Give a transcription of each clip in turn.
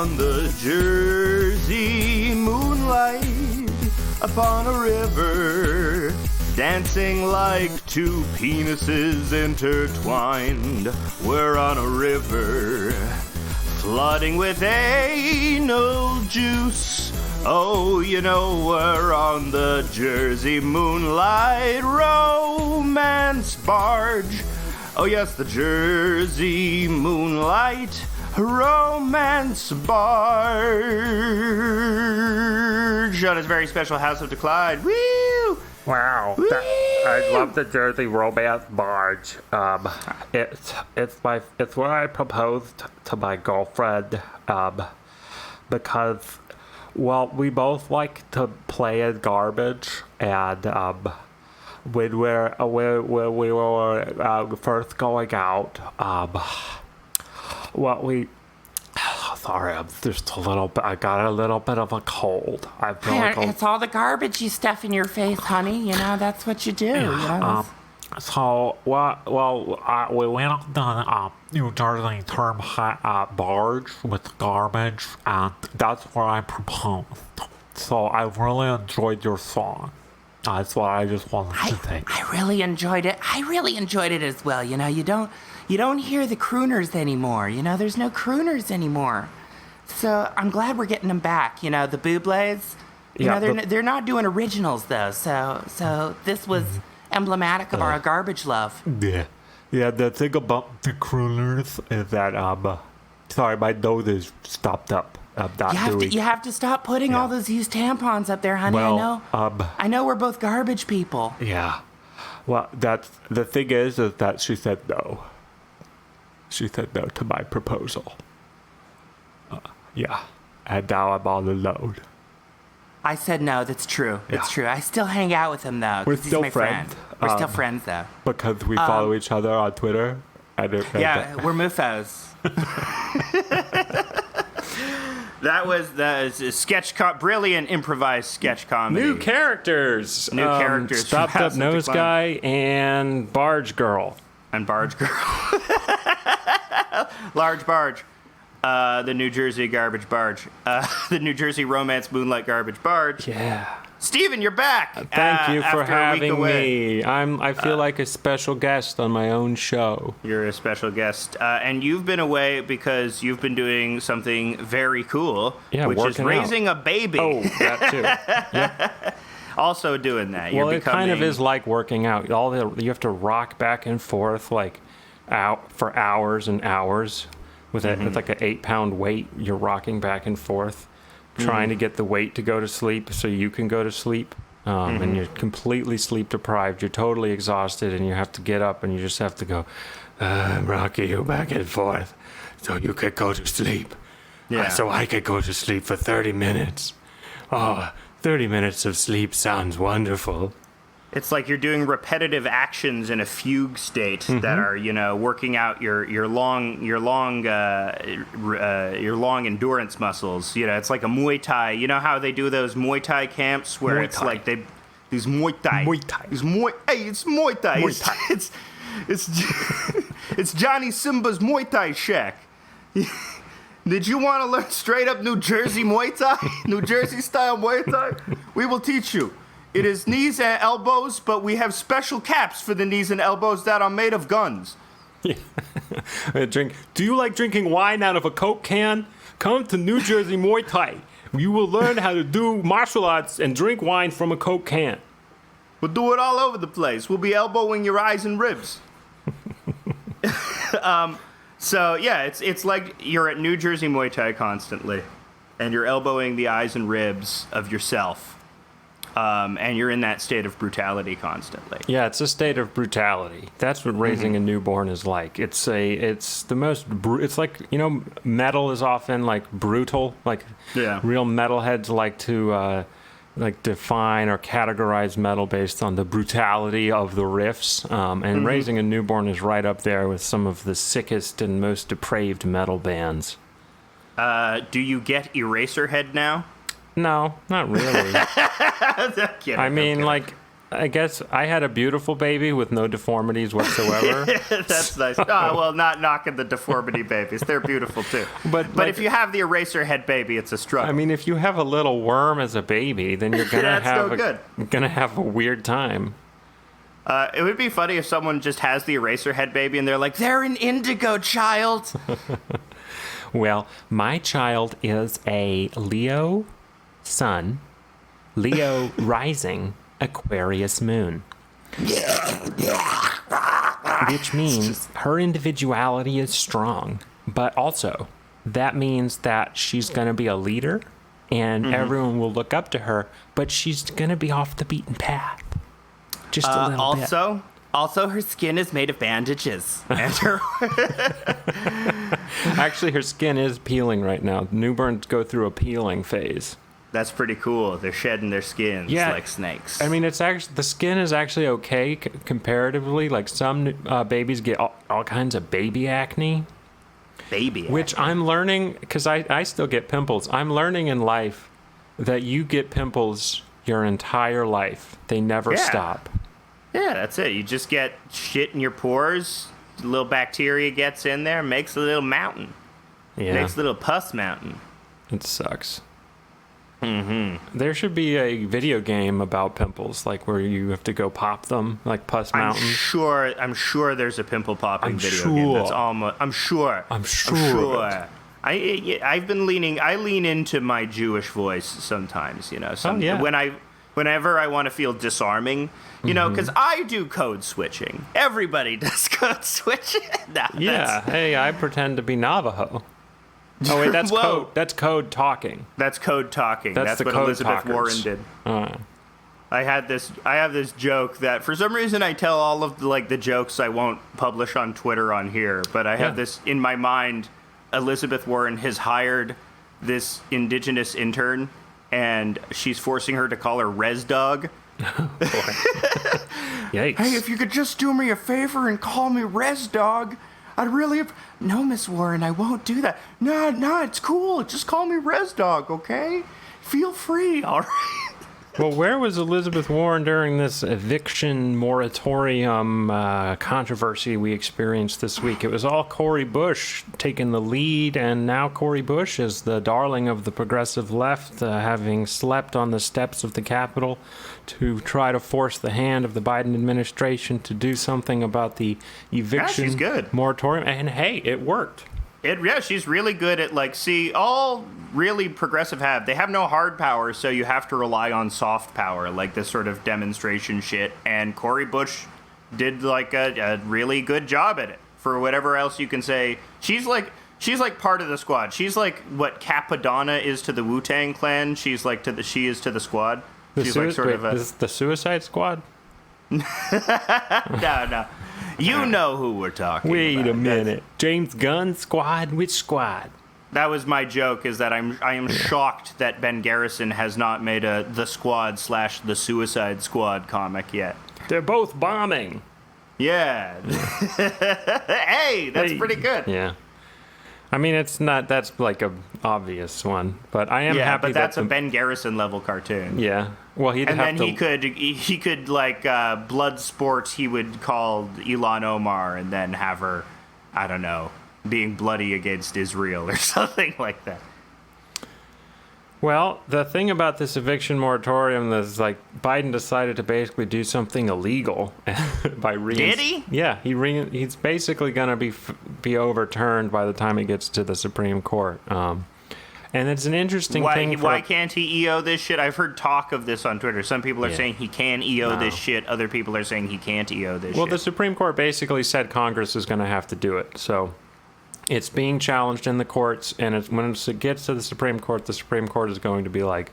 on the Jersey moonlight, upon a river, dancing like two penises intertwined. We're on a river, flooding with anal juice. Oh, you know we're on the Jersey moonlight romance barge. Oh yes, the Jersey moonlight romance barge on his very special House of Decline. Woo! Wow, I love the Jersey romance barge. It's what I proposed to my girlfriend. Because, well, we both like to play as garbage, and when we were first going out, sorry, I'm just I got a little bit of a cold. I feel like it's all the garbage you stuff in your face, honey. You know, that's what you do. Yeah, you know? We went on the New Jersey term barge with garbage, and that's where I proposed. So I really enjoyed your song. That's what I just wanted to say. I really enjoyed it. I really enjoyed it as well. You know, you don't hear the crooners anymore. You know, there's no crooners anymore. So I'm glad we're getting them back. You know, the Bublé's. You know, they're not doing originals though. So this was emblematic of our garbage love. Yeah. The thing about the crooners is that sorry, my nose is stopped up. You have to stop putting all those used tampons up there, honey. Well, I know we're both garbage people. Yeah. Well, that's the thing is that she said no. She said no to my proposal. Yeah. And now I'm all alone. I said no, that's true. It's true. I still hang out with him, though. We're still friends. We're still friends, though. Because we follow each other on Twitter. We're MUFOs. That was a brilliant improvised sketch comedy. New characters. Stopped up nose guy and barge girl. And barge girl. Large barge. The New Jersey garbage barge. The New Jersey romance moonlight garbage barge. Yeah. Steven, you're back. Thank you for having me. I feel like a special guest on my own show. You're a special guest. And you've been away because you've been doing something very cool, which is raising a baby. Oh, that too. Yep. Also doing that. Well, it kind of is like working out. You have to rock back and forth out for hours and hours with like an 8-pound weight. You're rocking back and forth, trying to get the weight to go to sleep so you can go to sleep. And you're completely sleep deprived. You're totally exhausted, and you have to get up, and you just have to go, I'm rocking you back and forth so you could go to sleep. Yeah. So I could go to sleep for 30 minutes. Oh, 30 minutes of sleep sounds wonderful. It's like you're doing repetitive actions in a fugue state that are, working out your long endurance muscles. You know, it's like a Muay Thai. You know how they do those Muay Thai camps where it's like these Muay Thai. It's Muay Thai. Muay Thai. It's Johnny Simba's Muay Thai shack. Did you want to learn straight up New Jersey Muay Thai? New Jersey style Muay Thai? We will teach you. It is knees and elbows, but we have special caps for the knees and elbows that are made of guns. Yeah. Do you like drinking wine out of a Coke can? Come to New Jersey Muay Thai. You will learn how to do martial arts and drink wine from a Coke can. We'll do it all over the place. We'll be elbowing your eyes and ribs. So, yeah, it's like you're at New Jersey Muay Thai constantly, and you're elbowing the eyes and ribs of yourself. And you're in that state of brutality constantly. Yeah, it's a state of brutality. That's what raising a newborn is like. It's like, metal is often like brutal. Like real metalheads like to define or categorize metal based on the brutality of the riffs. And raising a newborn is right up there with some of the sickest and most depraved metal bands. Do you get Eraserhead now? No, not really. Kidding, I mean, I guess I had a beautiful baby with no deformities whatsoever. That's nice. Oh, well, not knocking the deformity babies. They're beautiful, too. But But if you have the eraser head baby, it's a struggle. I mean, if you have a little worm as a baby, then you're gonna have a weird time. It would be funny if someone just has the eraser head baby and they're like, they're an indigo child. Well, my child is a Leo sun, Leo rising, Aquarius moon. Which means her individuality is strong, but also that means that she's going to be a leader and everyone will look up to her, but she's going to be off the beaten path. Just a little bit. Also, her skin is made of bandages. And her Actually, her skin is peeling right now. Newborns go through a peeling phase. That's pretty cool. They're shedding their skins like snakes. I mean, it's actually the skin is actually okay comparatively. Like some babies get all kinds of baby acne. Which I'm learning, because I still get pimples. I'm learning in life that you get pimples your entire life. They never stop. Yeah, that's it. You just get shit in your pores. A little bacteria gets in there, makes a little mountain. Yeah. Makes a little pus mountain. It sucks. There should be a video game about pimples, like where you have to go pop them, like Pus Mountain. I'm sure there's a pimple popping video game. That's almost. I'm sure. I've been leaning. I lean into my Jewish voice sometimes. You know, whenever I want to feel disarming. You know, because I do code switching. Everybody does code switching. Hey, I pretend to be Navajo. Oh wait, that's code. That's code talking. That's code talking. That's what code Elizabeth talkers. Warren did. I have this joke that for some reason I tell all of the jokes I won't publish on Twitter on here, but I have this in my mind. Elizabeth Warren has hired this indigenous intern, and she's forcing her to call her Res Dog. Yikes. Hey, if you could just do me a favor and call me Res Dog, I'd really... No, Miss Warren, I won't do that. No, it's cool. Just call me Res Dog, okay? Feel free, all right? Well, where was Elizabeth Warren during this eviction moratorium controversy we experienced this week? It was all Cori Bush taking the lead, and now Cori Bush is the darling of the progressive left, having slept on the steps of the Capitol to try to force the hand of the Biden administration to do something about the eviction moratorium. And hey, it worked. She's really good at, all really progressive they have no hard power, so you have to rely on soft power, like this sort of demonstration shit. And Cori Bush did, a really good job at it. For whatever else you can say, she's like part of the squad. She's like what Capadonna is to the Wu-Tang Clan. She is to the squad. She's is the Suicide Squad? No. You know who we're talking about. Wait a minute. James Gunn squad? Which squad? That was my joke, is that I am shocked that Ben Garrison has not made a The Squad / The Suicide Squad comic yet. They're both bombing. Yeah. Hey, that's pretty good. Yeah. I mean, it's not, that's like a obvious one, but I am happy but that's a Ben Garrison level cartoon. Yeah. Well, he could blood sports, he would call Ilhan Omar and then have her, I don't know, being bloody against Israel or something like that. Well, the thing about this eviction moratorium is Biden decided to basically do something illegal by Did he? Yeah, he's basically going to be overturned by the time it gets to the Supreme Court. And it's an interesting thing. Why can't he EO this shit? I've heard talk of this on Twitter. Some people are saying he can EO this shit. Other people are saying he can't EO this shit. Well, the Supreme Court basically said Congress is going to have to do it. So it's being challenged in the courts, and when it gets to the Supreme Court is going to be like,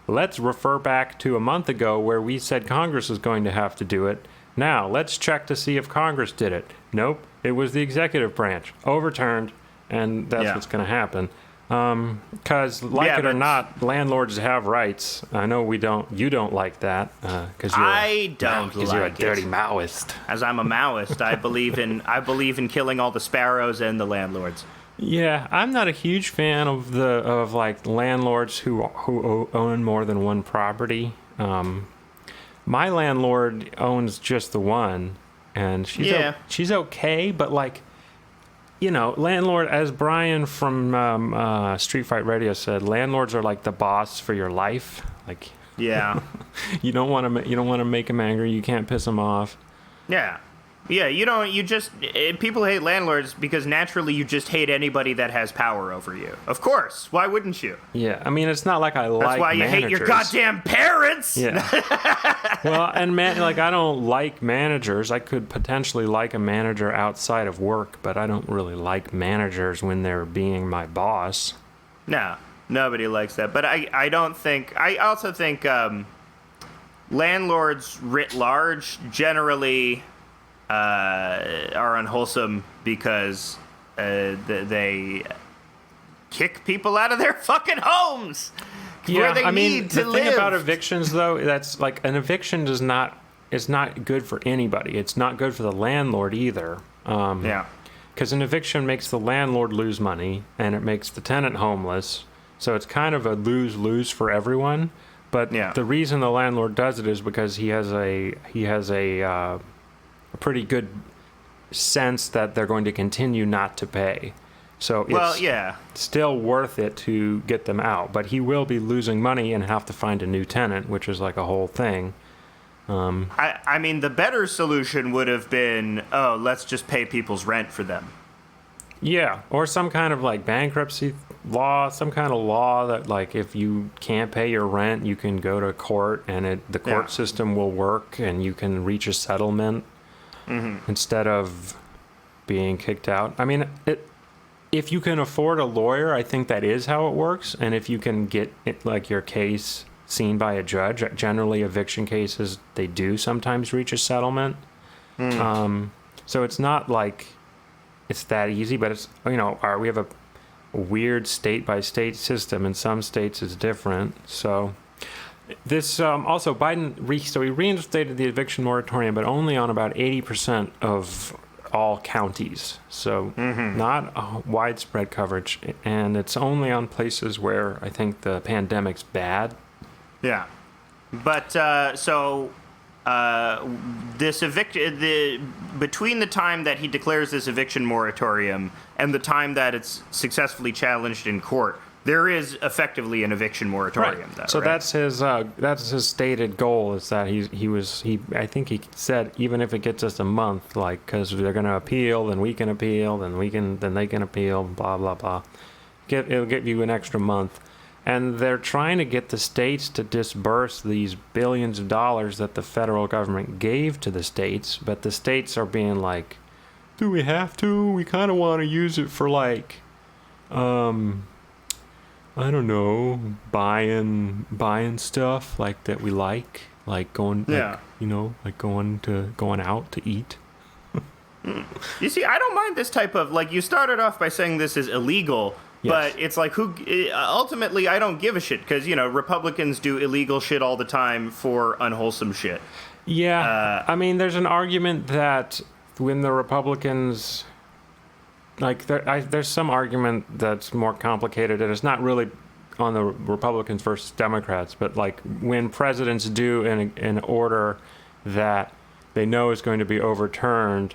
let's refer back to a month ago where we said Congress is going to have to do it. Now, let's check to see if Congress did it. Nope, it was the executive branch. Overturned, and that's what's going to happen. Because it or not, landlords have rights. I know you don't like that, because you're a dirty Maoist. As I'm a Maoist, I believe in killing all the sparrows and the landlords. Yeah, I'm not a huge fan of landlords who own more than one property. My landlord owns just the one, and she's okay, but like, you know, landlord, as Brian from Street Fight Radio said, landlords are like the boss for your life. Like, Yeah. you don't want to make them angry. You can't piss them off. Yeah. Yeah, people hate landlords because naturally you just hate anybody that has power over you. Of course. Why wouldn't you? Yeah, I mean, it's not like I like That's why you hate your goddamn parents! Yeah. Well, and I don't like managers. I could potentially like a manager outside of work, but I don't really like managers when they're being my boss. No, nobody likes that. But I also think landlords writ large generally are unwholesome because they kick people out of their fucking homes where they need to live. The thing about evictions, though, that's like an eviction is not good for anybody. It's not good for the landlord either. Because an eviction makes the landlord lose money and it makes the tenant homeless. So it's kind of a lose-lose for everyone. But the reason the landlord does it is because he has a pretty good sense that they're going to continue not to pay. So it's still worth it to get them out. But he will be losing money and have to find a new tenant, which is like a whole thing. I mean, the better solution would have been, let's just pay people's rent for them. Yeah, or some kind of like bankruptcy law, some kind of law that like if you can't pay your rent, you can go to court and the court system will work and you can reach a settlement. Instead of being kicked out. I mean, if you can afford a lawyer, I think that is how it works. And if you can get your case seen by a judge, generally eviction cases, they do sometimes reach a settlement. So it's not like it's that easy, but it's, we have a weird state by state system. In some states it's different. So this also Biden he reinstated the eviction moratorium, but only on about 80% of all counties. So not a widespread coverage, and it's only on places where I think the pandemic's bad. Yeah, but this between the time that he declares this eviction moratorium and the time that it's successfully challenged in court, there is effectively an eviction moratorium. Right. Though, so right? that's his stated goal, is that I think he said even if it gets us a month, like, because they're going to appeal, then we can appeal, then they can appeal, blah blah blah. It'll give you an extra month, and they're trying to get the states to disburse these billions of dollars that the federal government gave to the states, but the states are being like, do we have to? We kind of want to use it for like, I don't know, buying stuff like that we like going, going out to eat. You see, I don't mind this type of, like, you started off by saying this is illegal, but it's like, ultimately, I don't give a shit, because, Republicans do illegal shit all the time for unwholesome shit. Yeah, I mean, there's an argument that when the Republicans... Like, there's some argument that's more complicated, and it's not really on the Republicans versus Democrats, but, like, when presidents do an order that they know is going to be overturned,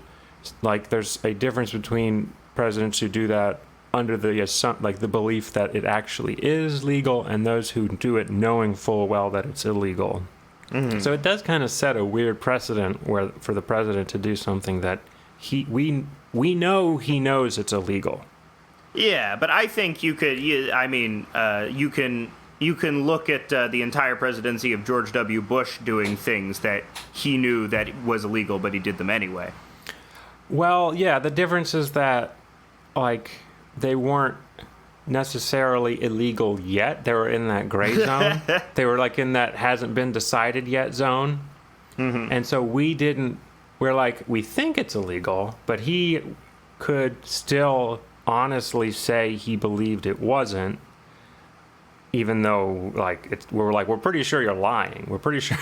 like, there's a difference between presidents who do that under the belief that it actually is legal and those who do it knowing full well that it's illegal. So it does kind of set a weird precedent for the president to do something that we know he knows it's illegal. Yeah, but I think you could. You can look at the entire presidency of George W. Bush doing things that he knew that was illegal, but he did them anyway. Well, yeah, the difference is that, like, they weren't necessarily illegal yet. They were in that gray zone. They were, like, in that hasn't been decided yet zone. And so we're like, we think it's illegal, but he could still honestly say he believed it wasn't, even though, like, we're pretty sure you're lying. We're pretty sure.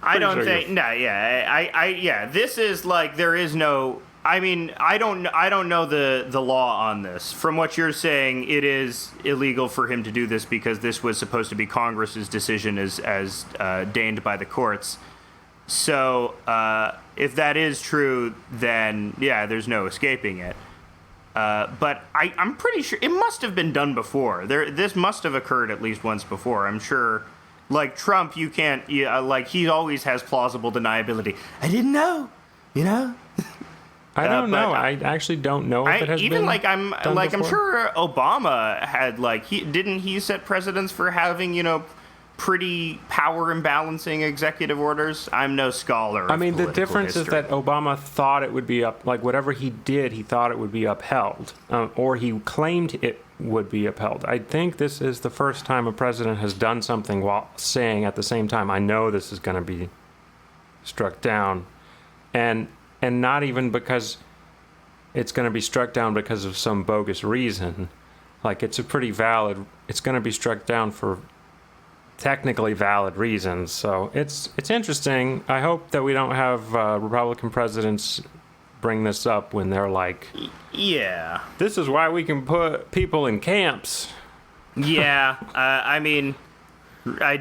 I don't think. No, yeah, this is like there is no I mean, I don't know the law on this. From what you're saying, it is illegal for him to do this because this was supposed to be Congress's decision as deigned by the courts. So if that is true, then yeah, there's no escaping it. But I'm pretty sure it must have been done before. This must have occurred at least once before. I'm sure. Like Trump, you can't. Like he always has plausible deniability. I didn't know. You know. I don't know. I actually don't know if it has even been like I'm done like before. I'm sure Obama had like he set precedents for having pretty power imbalancing executive orders. I'm no scholar. I mean, the political difference is history. that Obama thought it would be like whatever he did, he thought it would be upheld, or he claimed it would be upheld. I think this is the first time a president has done something while saying at the same time, I know this is going to be struck down, and not even because it's going to be struck down because of some bogus reason. Like it's going to be struck down for technically valid reasons. So it's interesting. I hope that we don't have Republican presidents bring this up when they're like, yeah, this is why we can put people in camps. Yeah, I mean,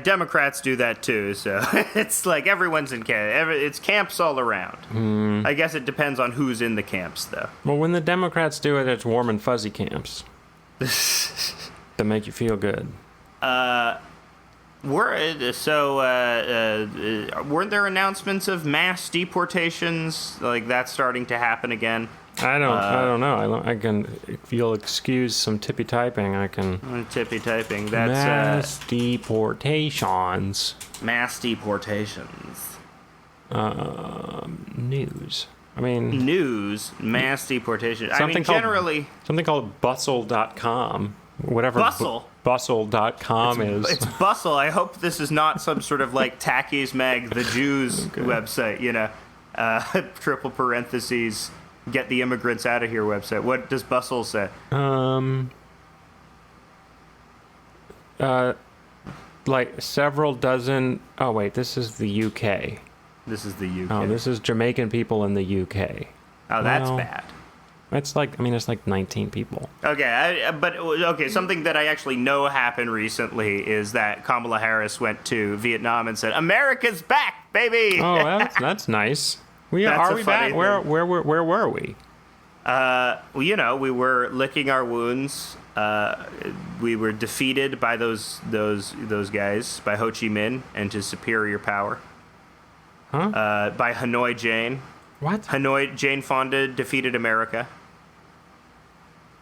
Democrats do that too, so it's like everyone's in camp. It's camps all around. I guess it depends on who's in the camps, though. Well, when the Democrats do it, it's warm and fuzzy camps that make you feel good. Weren't there announcements of mass deportations? Like that's starting to happen again? I don't know. I can, if you'll excuse some tippy typing, I can. Tippy typing. That's mass deportations. Mass deportations. News. I mean. News. Mass deportation. I mean, generally. Something called bustle.com. Whatever. Bustle. Bustle.com is. It's bustle. I hope this is not some sort of like Tacky's Mag, the Jews website. Triple parentheses. Get the immigrants out of here website. What does bustle say? Like several dozen. Oh wait, this is the UK. This is the UK. Oh, this is Jamaican people in the UK. Oh, that's bad. It's like, it's like 19 people. Okay, something that I actually know happened recently is that Kamala Harris went to Vietnam and said, "America's back, baby." Oh, that's nice. Are we back? Where were we? We were licking our wounds. We were defeated by those guys, by Ho Chi Minh and his superior power. Huh? By Hanoi Jane. What? Jane Fonda defeated America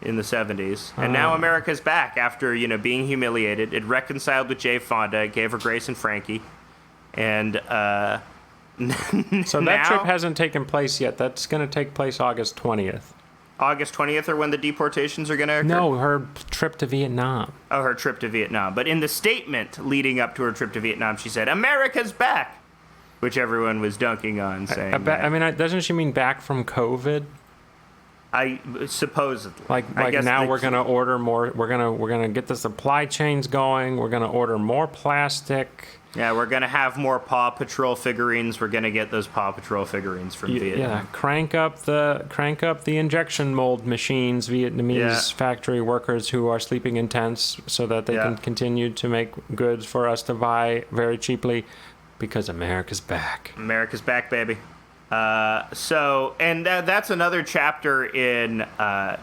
in the 70s. And now America's back after, being humiliated. It reconciled with Jane Fonda, gave her Grace and Frankie. And so that trip hasn't taken place yet. That's going to take place August 20th. August 20th or when the deportations are going to occur? No, her trip to Vietnam. Oh, her trip to Vietnam. But in the statement leading up to her trip to Vietnam, she said, "America's back," which everyone was dunking on, saying doesn't she mean back from COVID? Supposedly. Like now we're going to order more. We're going to get the supply chains going. We're going to order more plastic. Yeah, we're going to have more Paw Patrol figurines. We're going to get those Paw Patrol figurines from Vietnam. Yeah, crank up the injection mold machines, Vietnamese factory workers who are sleeping in tents so that they can continue to make goods for us to buy very cheaply because America's back. America's back, baby. That's another chapter in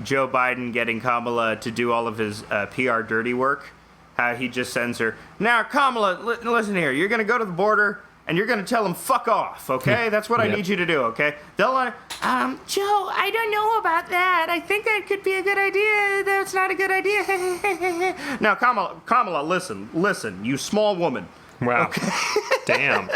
Joe Biden getting Kamala to do all of his PR dirty work. How he just sends her, "Now, Kamala, listen here. You're going to go to the border, and you're going to tell them fuck off, okay? That's what I need you to do, okay?" Joe, I don't know about that. I think that could be a good idea. That's not a good idea. Now, Kamala, listen, you small woman. Wow. Okay.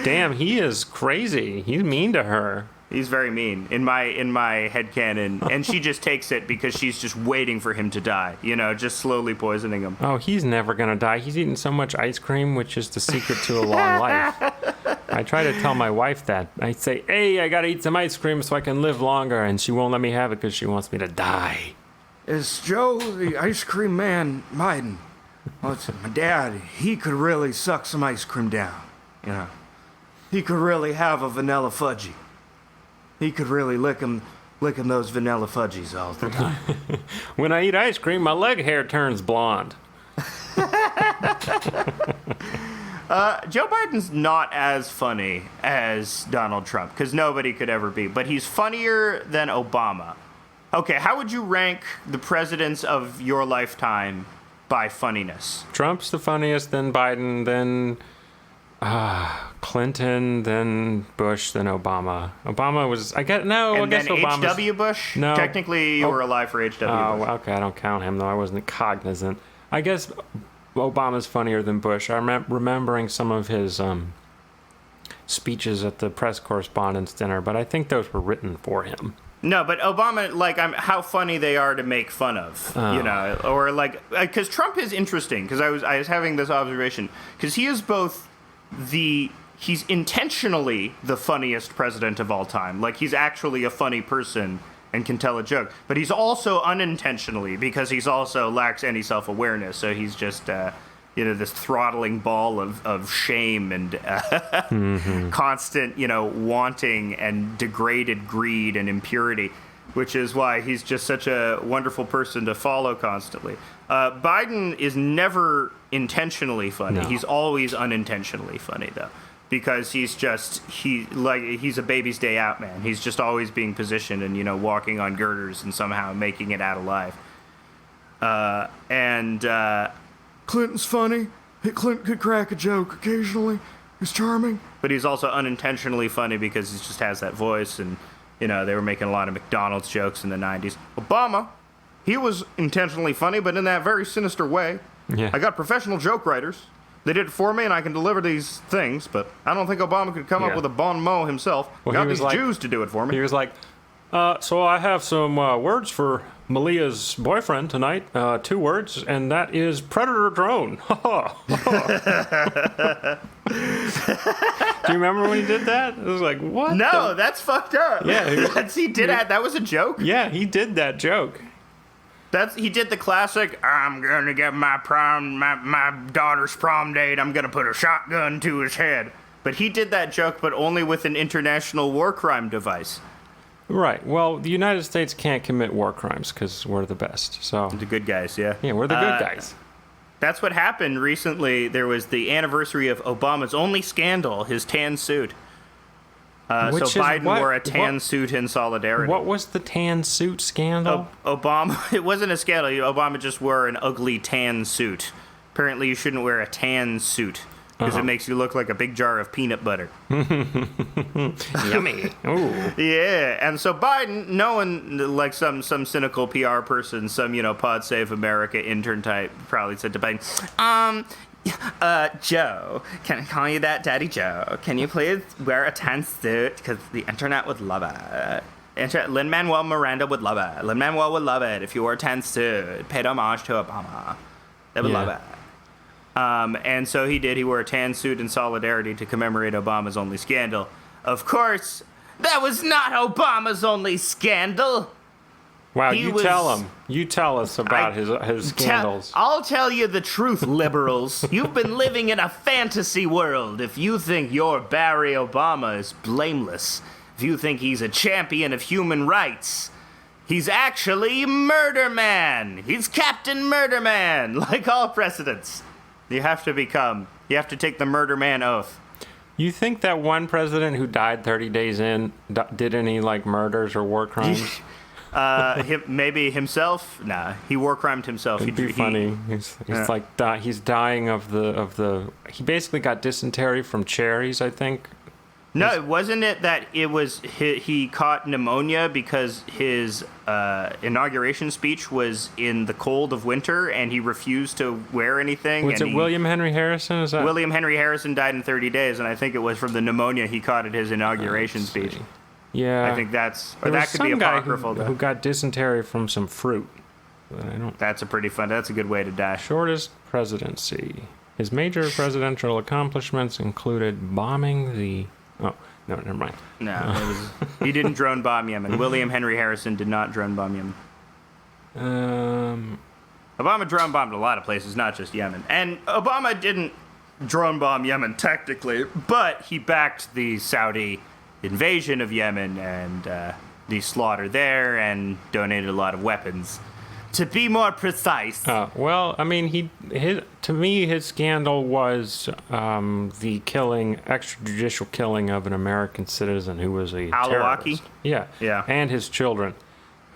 Damn, he is crazy. He's mean to her. He's very mean in my headcanon, and she just takes it because she's just waiting for him to die, just slowly poisoning him. Oh, he's never gonna die. He's eaten so much ice cream, which is the secret to a long life. I try to tell my wife that. I say, "Hey, I gotta eat some ice cream so I can live longer," and she won't let me have it because she wants me to die. Is Joe the ice cream man Biden? Well, my dad, he could really suck some ice cream down, He could really have a vanilla fudgy. He could really lick him licking those vanilla fudgies all the time. When I eat ice cream, my leg hair turns blonde. Joe Biden's not as funny as Donald Trump, because nobody could ever be, but he's funnier than Obama. Okay, how would you rank the presidents of your lifetime by funniness? Trump's the funniest, then Biden, then Clinton, then Bush, then Obama. Obama was, I guess Obama's... H.W. Bush? No. Technically, you were alive for H.W. Bush. Well, okay, I don't count him, though. I wasn't cognizant. I guess Obama's funnier than Bush. I'm remembering some of his speeches at the press correspondence dinner, but I think those were written for him. No, but Obama, how funny they are to make fun of, or because Trump is interesting, because I was having this observation, because he is both he's intentionally the funniest president of all time, like he's actually a funny person and can tell a joke, but he's also unintentionally, because he's also lacks any self-awareness, so he's just, this throttling ball of shame and constant, wanting and degraded greed and impurity, which is why he's just such a wonderful person to follow constantly. Biden is never intentionally funny. No. He's always unintentionally funny, though, because he's a baby's day out man. He's just always being positioned and, walking on girders and somehow making it out alive. Clinton's funny. Clinton could crack a joke occasionally. He's charming. But he's also unintentionally funny because he just has that voice, and, they were making a lot of McDonald's jokes in the 90s. Obama, he was intentionally funny, but in that very sinister way. Yeah. I got professional joke writers. They did it for me, and I can deliver these things, but I don't think Obama could come up with a bon mot himself. Well, got these Jews to do it for me. He was like, so I have some words for Malia's boyfriend tonight. 2 words, and that is predator drone. Do you remember when he did that? It was like, what? No, that's fucked up. Yeah. That was a joke? Yeah, he did that joke. He did the classic, I'm gonna get my daughter's prom date, I'm gonna put a shotgun to his head. But he did that joke, but only with an international war crime device. Right. Well, the United States can't commit war crimes because we're the best. So the good guys, yeah. Yeah, we're the good guys. That's what happened recently. There was the anniversary of Obama's only scandal, his tan suit. So Biden wore a tan suit in solidarity. What was the tan suit scandal? Obama, it wasn't a scandal. Obama just wore an ugly tan suit. Apparently you shouldn't wear a tan suit because it makes you look like a big jar of peanut butter. Yummy. Ooh. Yeah, and so Biden, knowing like some cynical PR person, some, Pod Save America intern type, probably said to Biden, Joe, can I call you that, Daddy Joe? Can you please wear a tan suit? Because the internet would love it. Lin-Manuel Miranda would love it. Lin-Manuel would love it if you wore a tan suit. Paid homage to Obama. They would love it. And so he did. He wore a tan suit in solidarity to commemorate Obama's only scandal. Of course, that was not Obama's only scandal. Wow, You tell us about his scandals. I'll tell you the truth, liberals. You've been living in a fantasy world if you think your Barry Obama is blameless. If you think he's a champion of human rights. He's actually Murder Man. He's Captain Murder Man, like all presidents. You have to take the Murder Man oath. You think that one president who died 30 days in did any, murders or war crimes? Maybe himself? Nah, he war crimed himself. It'd be funny. He's he's dying of the. He basically got dysentery from cherries, I think. No, wasn't it that it was he caught pneumonia because his inauguration speech was in the cold of winter and he refused to wear anything? Was it William Henry Harrison? Is that William Henry Harrison died in 30 days, and I think it was from the pneumonia he caught at his inauguration speech. Yeah, I think that could be apocryphal. Who got dysentery from some fruit? That's a good way to die. Shortest presidency. His major presidential accomplishments included bombing the. Oh, no, never mind. No, he didn't drone bomb Yemen. William Henry Harrison did not drone bomb Yemen. Obama drone bombed a lot of places, not just Yemen. And Obama didn't drone bomb Yemen technically, but he backed the Saudi invasion of Yemen and the slaughter there and donated a lot of weapons. To be more precise. Well, I mean, to me, his scandal was the extrajudicial killing of an American citizen who was a terrorist. Yeah. And his children,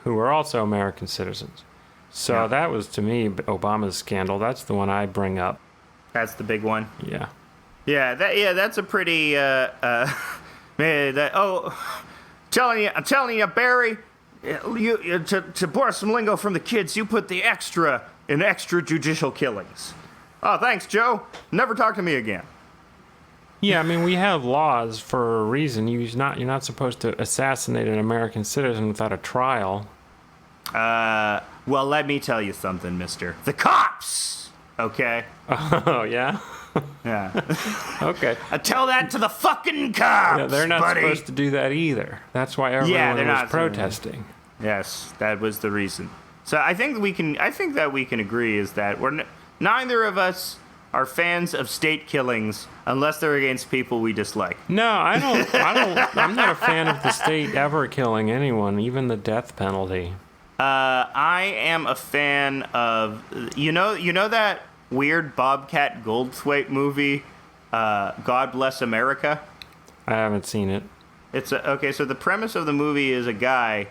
who were also American citizens. So that was, to me, Obama's scandal. That's the one I bring up. That's the big one. Yeah. Yeah, that's a pretty I'm telling you, Barry, to borrow some lingo from the kids, you put the extra in extrajudicial killings. Oh, thanks, Joe. Never talk to me again. Yeah, I mean, we have laws for a reason. You're not supposed to assassinate an American citizen without a trial. Well, let me tell you something, mister. The cops! Okay? Oh, yeah? Yeah. Okay. I tell that to the fucking cops, Yeah, they're not buddy. supposed to do that either. That's why everyone was not protesting. Yes, that was the reason. So I think that we can agree is that neither of us are fans of state killings unless they're against people we dislike. No, I'm not a fan of the state ever killing anyone, even the death penalty. I am a fan of you know that weird Bobcat Goldthwait movie, God Bless America? I haven't seen it. So the premise of the movie is a guy,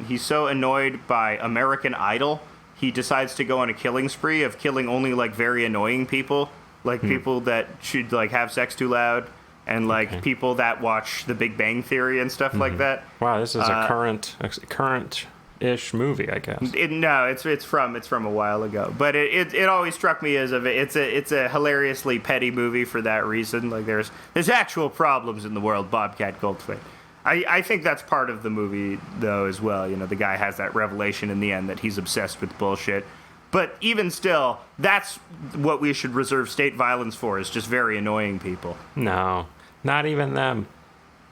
he's so annoyed by American Idol, he decides to go on a killing spree of killing only, like, very annoying people, like people that should, like, have sex too loud, and, like, people that watch The Big Bang Theory and stuff like that. Wow, this is a current-ish movie, I guess. It's from a while ago, but it always struck me as it's a hilariously petty movie for that reason. Like there's actual problems in the world. Bobcat Goldthwait. I think that's part of the movie though as well. You know, the guy has that revelation in the end that he's obsessed with bullshit. But even still, that's what we should reserve state violence for, is just very annoying people. No, not even them.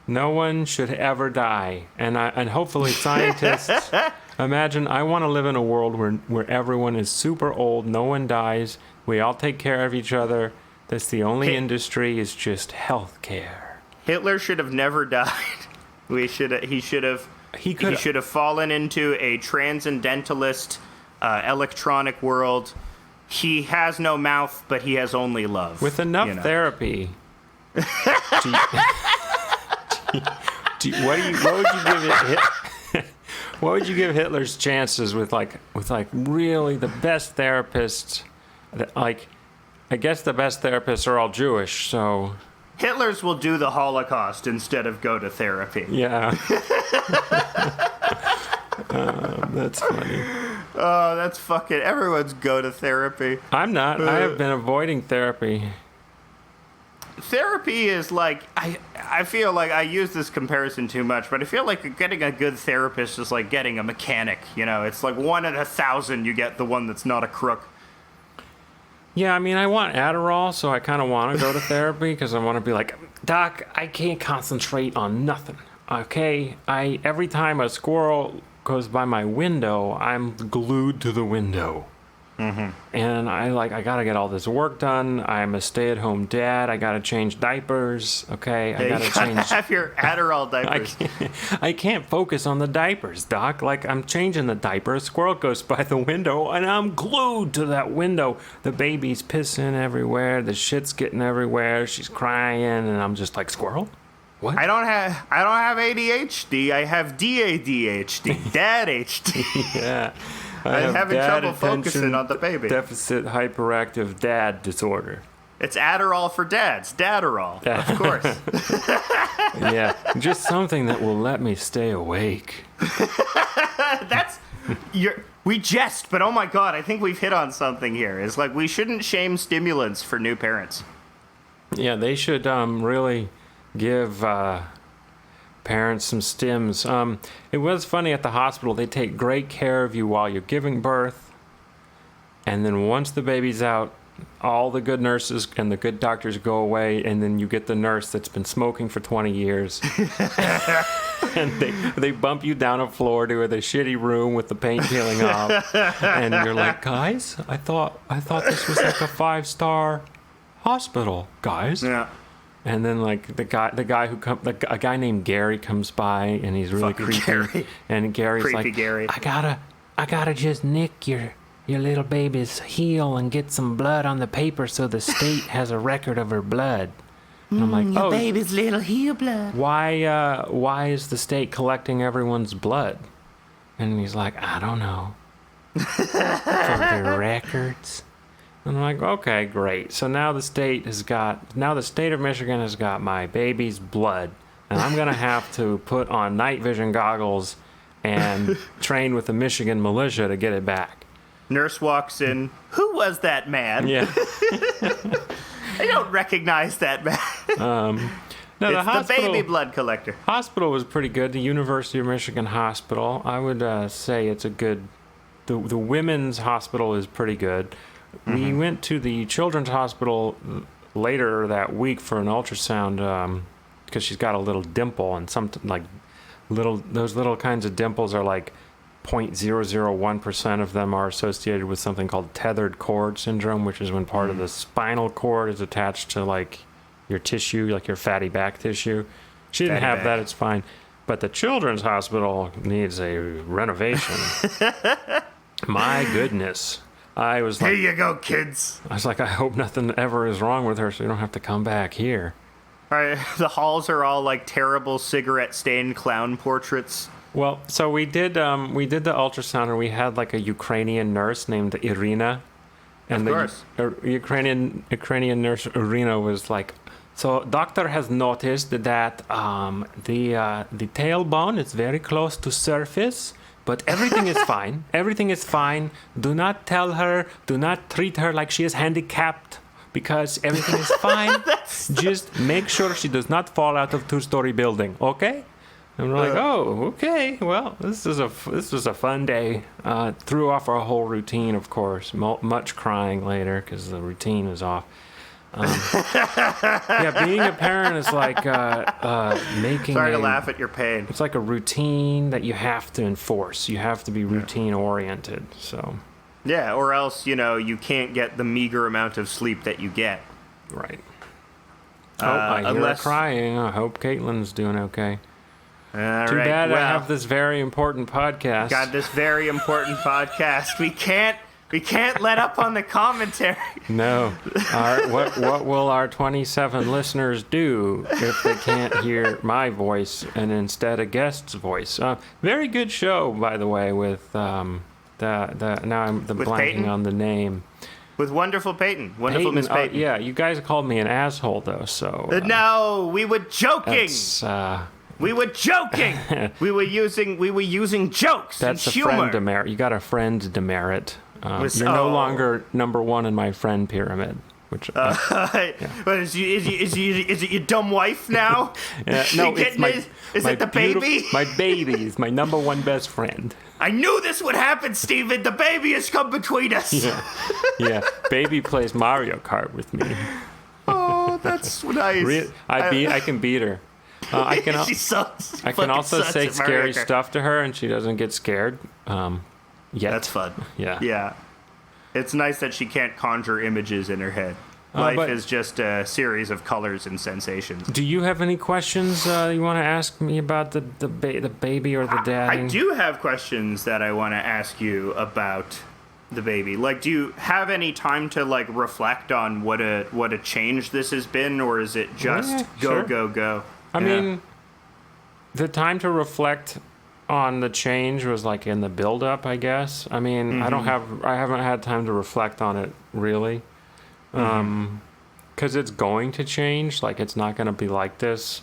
No one should ever die. And hopefully scientists, imagine, I want to live in a world where everyone is super old, no one dies, we all take care of each other. That's the only industry is just health care. Hitler should have never died. He should have fallen into a transcendentalist electronic world. He has no mouth, but he has only love. With enough therapy. What would you give Hitler's chances with really the best therapists? Like, I guess the best therapists are all Jewish, so Hitler's will do the Holocaust instead of go to therapy. Yeah. That's funny. Oh, that's fucking everyone's go to therapy. I'm not. I have been avoiding therapy. Therapy is like, I feel like I use this comparison too much, but I feel like getting a good therapist is like getting a mechanic, you know? It's like 1 in 1,000 you get the one that's not a crook. Yeah, I mean, I want Adderall, so I kind of want to go to therapy because I want to be like, Doc, I can't concentrate on nothing, okay? Every time a squirrel goes by my window, I'm glued to the window. Mm-hmm. And I gotta get all this work done. I'm a stay-at-home dad. I gotta change diapers. Okay, I gotta change. Have your Adderall diapers. I can't focus on the diapers, Doc. Like, I'm changing the diaper. A squirrel goes by the window, and I'm glued to that window. The baby's pissing everywhere. The shit's getting everywhere. She's crying, and I'm just like, squirrel. What? I don't have ADHD. I have DADHD. DADHD. Yeah. I'm having trouble focusing on the baby. Deficit hyperactive dad disorder. It's Adderall for dads. Dadderall, of course. Yeah, just something that will let me stay awake. We jest, but oh my god, I think we've hit on something here. It's like we shouldn't shame stimulants for new parents. Yeah, they should really give parents some stims. It was funny at the hospital. They take great care of you while you're giving birth, and then once the baby's out, all the good nurses and the good doctors go away, and then you get the nurse that's been smoking for 20 years. And they bump you down a floor to the shitty room with the paint peeling off, and you're like, guys, I thought this was like a 5-star hospital, guys. Yeah. And then like a guy named Gary comes by, and he's really Fucking creepy. Gary. And Gary's Creepy like, Gary. I gotta just nick your little baby's heel and get some blood on the paper so the state has a record of her blood. And I'm like, Your baby's little heel blood. why is the state collecting everyone's blood? And he's like, I don't know. For their records. And I'm like, okay, great. So now the state of Michigan has got my baby's blood, and I'm gonna have to put on night vision goggles and train with the Michigan militia to get it back. Nurse walks in. Who was that man? Yeah. I don't recognize that man. No, It's the baby blood collector. Hospital was pretty good. The University of Michigan Hospital, I would say it's a good. The women's hospital is pretty good. We went to the children's hospital later that week for an ultrasound because she's got a little dimple, and those little kinds of dimples are like 0.001% of them are associated with something called tethered cord syndrome, which is when part of the spinal cord is attached to like your tissue, like your fatty back tissue. She didn't have that, it's fine. But the children's hospital needs a renovation. My goodness. I was like, Here you go, kids. I hope nothing ever is wrong with her so you don't have to come back here. All right, the halls are all like terrible cigarette-stained clown portraits. Well, so we did the ultrasound, and we had like a Ukrainian nurse named Irina. And Of course. The Ukrainian nurse Irina was like, so doctor has noticed that the tailbone is very close to surface, but everything is fine. Everything is fine. Do not treat her like she is handicapped, because everything is fine. Just make sure she does not fall out of 2-story building, okay? And we're like, oh, okay. Well, this was a fun day. Threw off our whole routine, of course. Much crying later because the routine was off. Yeah, being a parent is like making. Sorry to laugh at your pain. It's like a routine that you have to enforce. You have to be routine oriented. So. Yeah, or else you can't get the meager amount of sleep that you get. Right. I hear her crying. I hope Caitlin's doing okay. Too bad I have this very important podcast. Got this very important podcast. We can't let up on the commentary. No. What will our 27 listeners do if they can't hear my voice and instead a guest's voice? Very good show, by the way, with now I'm blanking Peyton? on the name. With wonderful Peyton. Wonderful Miss Peyton. Yeah, you guys called me an asshole, though, so... no, we were joking. We were joking. we were using jokes that's and a humor. friend demerit. You got a friend demerit. You're no longer number one in my friend pyramid. Which But is it your dumb wife now? no, it's it the baby? My baby is my number one best friend. I knew this would happen, Steven. The baby has come between us. Yeah. Baby plays Mario Kart with me. Oh, that's nice. I can beat her. I can also say scary stuff to her, and she doesn't get scared. Yet. That's fun. Yeah. It's nice that she can't conjure images in her head. Life is just a series of colors and sensations. Do you have any questions you want to ask me about the baby or the dad? I do have questions that I want to ask you about the baby. Like, do you have any time to like reflect on what a change this has been, or is it just go? I mean, the time to reflect on the change was like in the build-up, I guess. I mean, I haven't had time to reflect on it really, because it's going to change. Like, it's not going to be like this.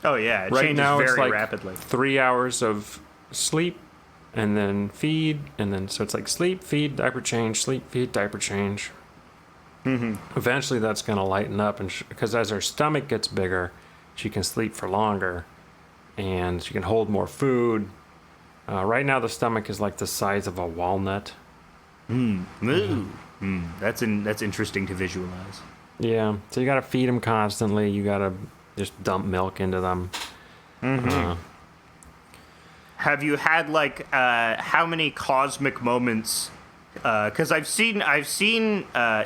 Oh yeah, it right changes now very it's like rapidly. 3 hours of sleep, and then feed, and then so it's like sleep, feed, diaper change, sleep, feed, diaper change. Eventually, that's going to lighten up, and because as her stomach gets bigger, she can sleep for longer, and she can hold more food. Right now, the stomach is like the size of a walnut. That's interesting to visualize. Yeah, so you got to feed them constantly. You got to just dump milk into them. Have you had like how many cosmic moments Because I've seen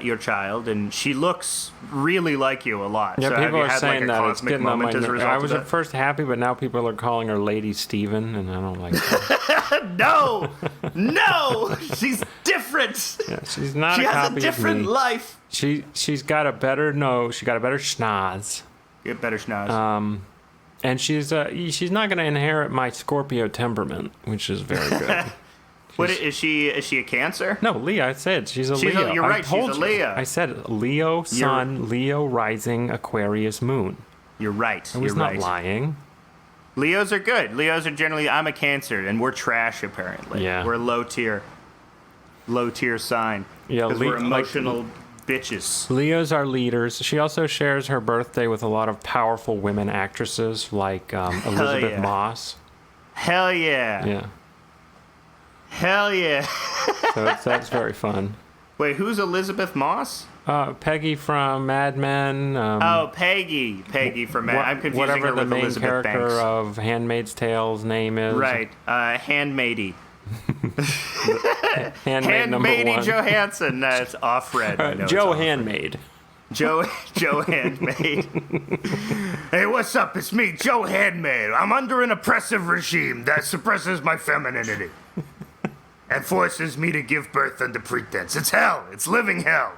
your child, and she looks really like you a lot. Yeah, so have people you are had saying like a that it's cosmic getting on my moment as a nerves. result I was of at that? first happy, but now people are calling her Lady Steven, and I don't like that. No, no, she's different. Yeah, she's not She a has copy a different of me. life. She's got a better nose. She got a better schnoz. Get better schnoz. And she's not going to inherit my Scorpio temperament, which is very good. What is she? Is she a Cancer? No, Leo. I said she's a Leo. You're right. I told She's a you. Leo. I said Leo Sun, Leo Rising, Aquarius Moon. You're right. I was You're not right. lying. Leos are good. Leos are generally. I'm a Cancer, and we're trash apparently. Yeah. We're low tier sign. Yeah, because we're like- emotional bitches. Leos are leaders. She also shares her birthday with a lot of powerful women actresses like Elizabeth yeah. Moss. Hell yeah. Yeah. Hell yeah. So that's very fun. Wait, who's Elizabeth Moss? Peggy from Mad Men. Oh, Peggy. Peggy from Mad. I'm confusing whatever her the with main Elizabeth character Banks. of Handmaid's Tale's name is. Right. Handmaidy. Handmaid number Handmaiddy one. Johansson. It's off-red. I know it's Joe off-red. Handmaid. Joe Handmaid. Hey, what's up? It's me, Joe Handmaid. I'm under an oppressive regime that suppresses my femininity and forces me to give birth under pretense. It's hell. It's living hell.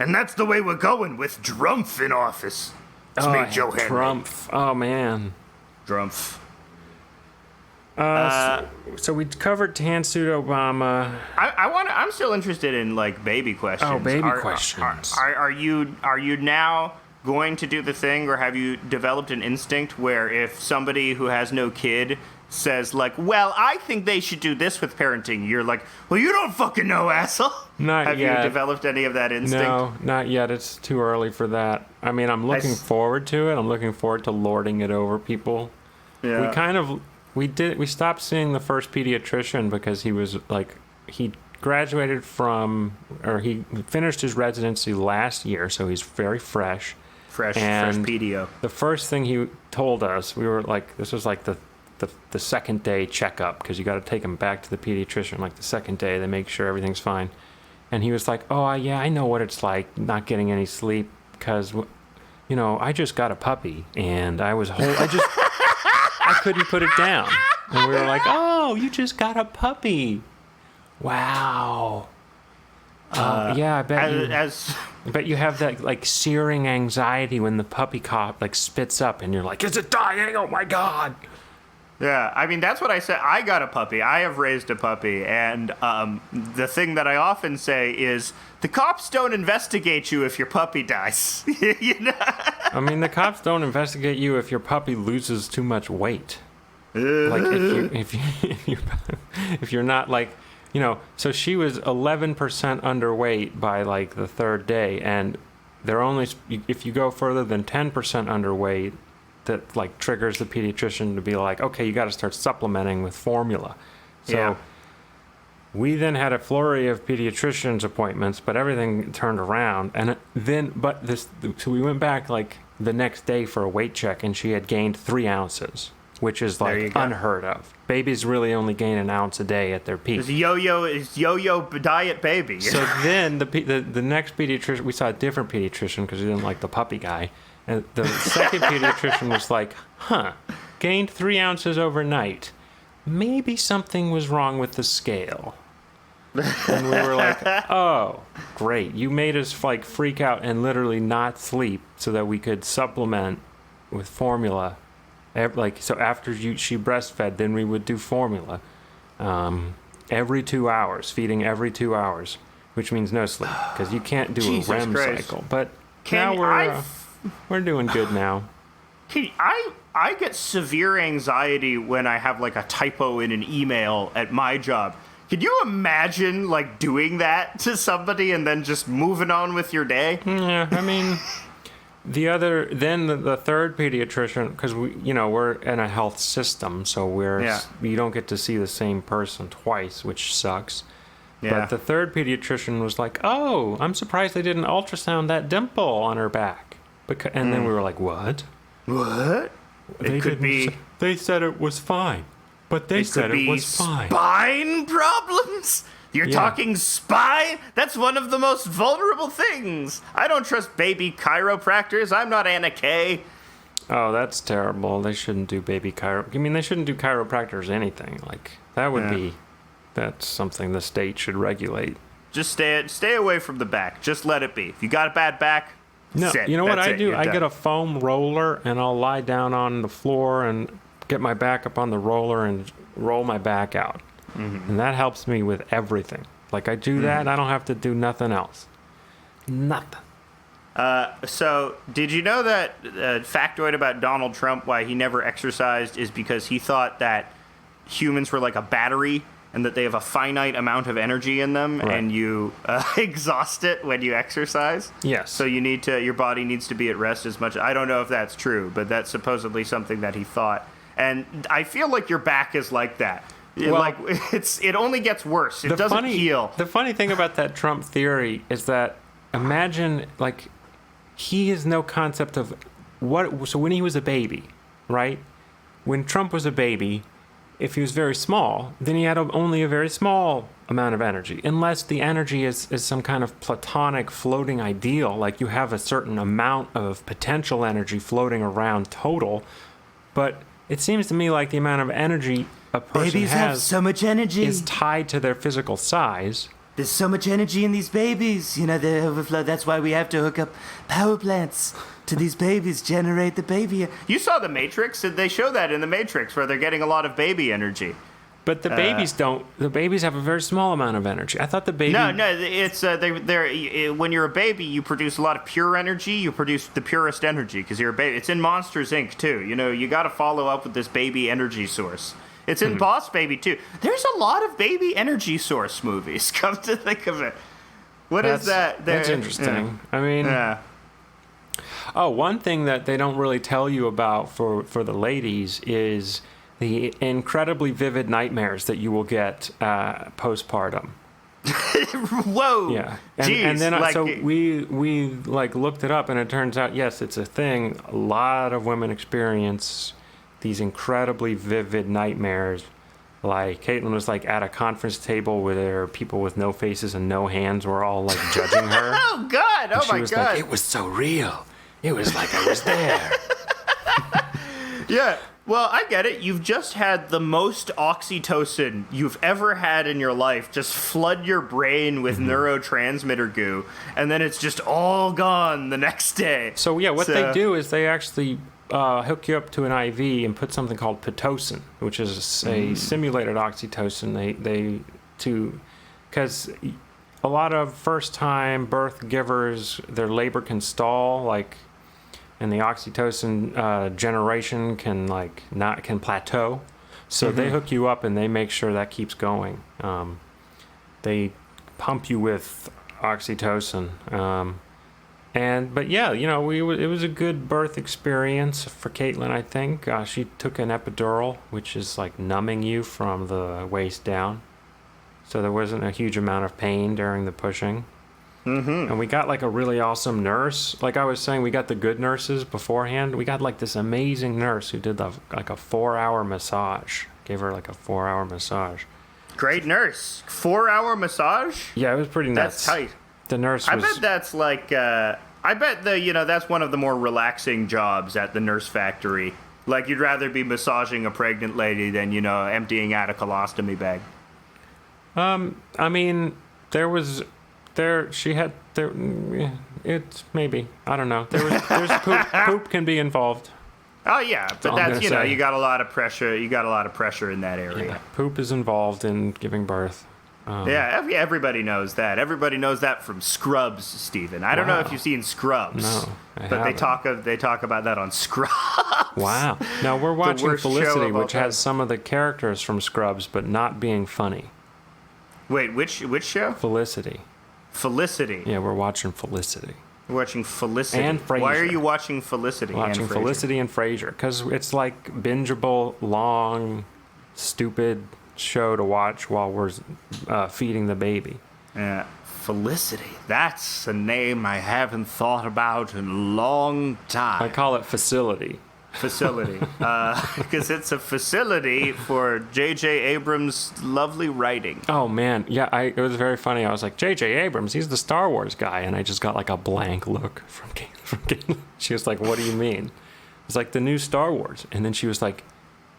And that's the way we're going with Drumpf in office. It's me, Joe Handmaid. Trump. Oh, man. Drumpf. So we covered Tan Suit Obama. I'm still interested in like baby questions. Oh, baby questions. Are you now going to do the thing, or have you developed an instinct where if somebody who has no kid says like, well, I think they should do this with parenting, you're like, well, you don't fucking know, asshole. Not have yet. you developed any of that instinct? No, not yet. It's too early for that. I mean, I'm looking forward to it. I'm looking forward to lording it over people. Yeah. We stopped seeing the first pediatrician because he was like, he graduated from, or he finished his residency last year, so he's very fresh. Fresh And pedio. The first thing he told us, we were like, this was like the second day checkup, because you got to take him back to the pediatrician like the second day. They make sure everything's fine. And he was like, oh, yeah, I know what it's like not getting any sleep because, you know, I just got a puppy and I couldn't put it down. And we were like, oh, you just got a puppy. Wow. Yeah, I bet you have that like searing anxiety when the puppy cop like spits up and you're like, is it dying? Oh my God. Yeah, I mean, that's what I said. I got a puppy. I have raised a puppy. And the thing that I often say is, the cops don't investigate you if your puppy dies. You know? I mean, the cops don't investigate you if your puppy loses too much weight. Like, if you're not like, you know, so she was 11% underweight by like the third day. And they're only, if you go further than 10% underweight, that like triggers the pediatrician to be like, okay, you got to start supplementing with formula. So Yeah. we then had a flurry of pediatrician's appointments, but everything turned around. And so we went back like the next day for a weight check, and she had gained 3 ounces, which is There you like go. unheard of. Babies really only gain an ounce a day at their peak. It's yo-yo diet baby. You So know? then the next pediatrician, we saw a different pediatrician because we didn't like the puppy guy. And the second pediatrician was like, gained 3 ounces overnight. Maybe something was wrong with the scale. And we were like, oh, great. You made us like freak out and literally not sleep so that we could supplement with formula. So after she breastfed, then we would do formula every 2 hours, feeding every 2 hours, which means no sleep because you can't do Jesus a REM Christ. cycle. But Can now we're doing good now. I get severe anxiety when I have like a typo in an email at my job. Could you imagine like doing that to somebody and then just moving on with your day? Yeah, I mean, the third pediatrician, because we're in a health system, so you don't get to see the same person twice, which sucks. Yeah. But the third pediatrician was like, oh, I'm surprised they didn't ultrasound that dimple on her back. And then we were like, what? What? It could be. They said it was fine, but they said it was fine. Spine problems. You're Yeah. talking spine? That's one of the most vulnerable things. I don't trust baby chiropractors. I'm not Anna Kay. Oh, that's terrible. They shouldn't do baby chiro. I mean, they shouldn't do chiropractors anything. Like that would be. That's something the state should regulate. Just stay away from the back. Just let it be. If you got a bad back, No, sit. you know what That's I it. do? You're I done. get a foam roller and I'll lie down on the floor and get my back up on the roller and roll my back out. And that helps me with everything. Like I do that, I don't have to do nothing else. Nothing. So, did you know that factoid about Donald Trump, why he never exercised, is because he thought that humans were like a battery and that they have a finite amount of energy in them, Right. and you exhaust it when you exercise? Yes. So your body needs to be at rest as much. I don't know if that's true, but that's supposedly something that he thought. And I feel like your back is like that. Well, Like it only gets worse. It doesn't heal. The funny thing about that Trump theory is that imagine like he has no concept of what. So when he was a baby, right? When Trump was a baby, if he was very small, then he had only a very small amount of energy. Unless the energy is some kind of platonic floating ideal, like you have a certain amount of potential energy floating around total. But it seems to me like the amount of energy a person Babies have has so much energy. is tied to their physical size. There's so much energy in these babies. You know, they overflow. That's why we have to hook up power plants to these babies, generate the baby. You saw The Matrix? They show that in The Matrix, where they're getting a lot of baby energy. But the babies don't. The babies have a very small amount of energy. I thought the baby. No, it's when you're a baby, you produce a lot of pure energy. You produce the purest energy because you're a baby. It's in Monsters Inc. too. You know, you got to follow up with this baby energy source. It's in Boss Baby too. There's a lot of baby energy source movies. Come to think of it, what is that? That's interesting. I mean, Yeah. oh, one thing that they don't really tell you about for the ladies is the incredibly vivid nightmares that you will get postpartum. Whoa. Yeah, Jeez, and then like, so we like looked it up, and it turns out yes, it's a thing. A lot of women experience these incredibly vivid nightmares. Like Caitlin was like at a conference table where there are people with no faces and no hands were all like judging her. Oh God! And Oh she my was God! like, it was so real. It was like I was there. Yeah. Well, I get it. You've just had the most oxytocin you've ever had in your life just flood your brain with neurotransmitter goo, and then it's just all gone the next day. So yeah, what they do is they actually hook you up to an IV and put something called Pitocin, which is a simulated oxytocin. Because a lot of first-time birth givers, their labor can stall, like, and the oxytocin generation can plateau. So they hook you up and they make sure that keeps going. They pump you with oxytocin. But yeah, you know, it was a good birth experience for Caitlin, I think. She took an epidural, which is like numbing you from the waist down. So there wasn't a huge amount of pain during the pushing. And we got like a really awesome nurse. Like I was saying, we got the good nurses beforehand. We got like this amazing nurse who did like a 4-hour massage. Gave her like a 4-hour massage. Great nurse. 4-hour massage? Yeah, it was pretty nuts. That's tight. The nurse I was... bet that's like, that's one of the more relaxing jobs at the nurse factory. Like, you'd rather be massaging a pregnant lady than, emptying out a colostomy bag. I mean, it's maybe, I don't know. There's poop can be involed. Oh, yeah, but all I'm that's, gonna say. you got a lot of pressure. You got a lot of pressure in that area. Yeah, poop is involved in giving birth. Everybody knows that. Everybody knows that from Scrubs, Steven. I don't know if Wow. you've seen Scrubs. No, I but haven't. they talk about that on Scrubs. Wow. Now we're watching worst show Felicity, of all which time. has some of the characters from Scrubs, but not being funny. Wait, which show? Felicity. Felicity. Yeah, we're watching Felicity. We're watching Felicity. And Frasier. Why are you watching Felicity? Watching and Frasier? Felicity and Frasier, because it's like bingeable, long, stupid show to watch while we're feeding the baby. Yeah, Felicity. That's a name I haven't thought about in a long time. I call it Facility. facility because it's a facility for J.J. Abrams' lovely writing. Oh man, yeah, it was very funny. I was like, J.J. Abrams, he's the Star Wars guy, and I just got like a blank look from Caitlin. She was like, "What do you mean?" It's like the new Star Wars, and then she was like,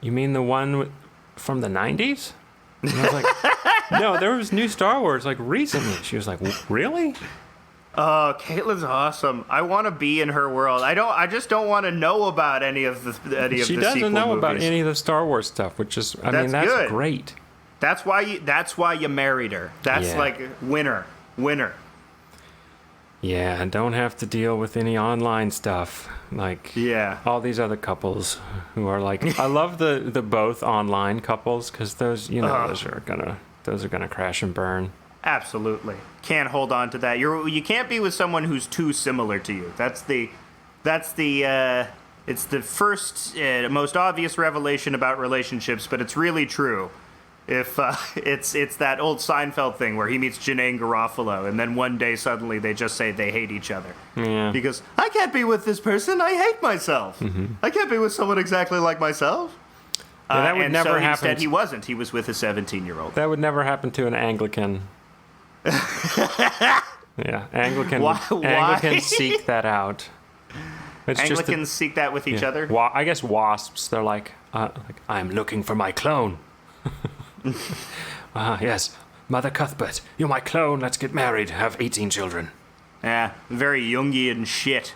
"You mean the one from the '90s?" And I was like, "No, there was new Star Wars like recently." She was like, "Really?" Oh, Caitlin's awesome. I want to be in her world. I just don't want to know about any of the She sequel doesn't know movies. about any of the Star Wars stuff, which is, I mean, that's good. great. That's why you married her. That's Yeah. like winner. Yeah, and don't have to deal with any online stuff like Yeah. all these other couples who are like, I love the both online couples because those, you know, those are gonna crash and burn. Absolutely. Can't hold on to that. You can't be with someone who's too similar to you. It's the first most obvious revelation about relationships, but it's really true. If it's that old Seinfeld thing where he meets Janae Garofalo, and then one day suddenly they just say they hate each other. Yeah. Because I can't be with this person. I hate myself. Mm-hmm. I can't be with someone exactly like myself. Yeah, that would and never so happen. Instead, he wasn't. He was with a 17-year-old. That would never happen to an Anglican. Yeah, Anglicans seek that out. It's Anglicans seek that with each other. I guess wasps. They're like I'm looking for my clone. Yes, Mother Cuthbert, you're my clone. Let's get married. Have 18 children. Yeah, very Jungian shit.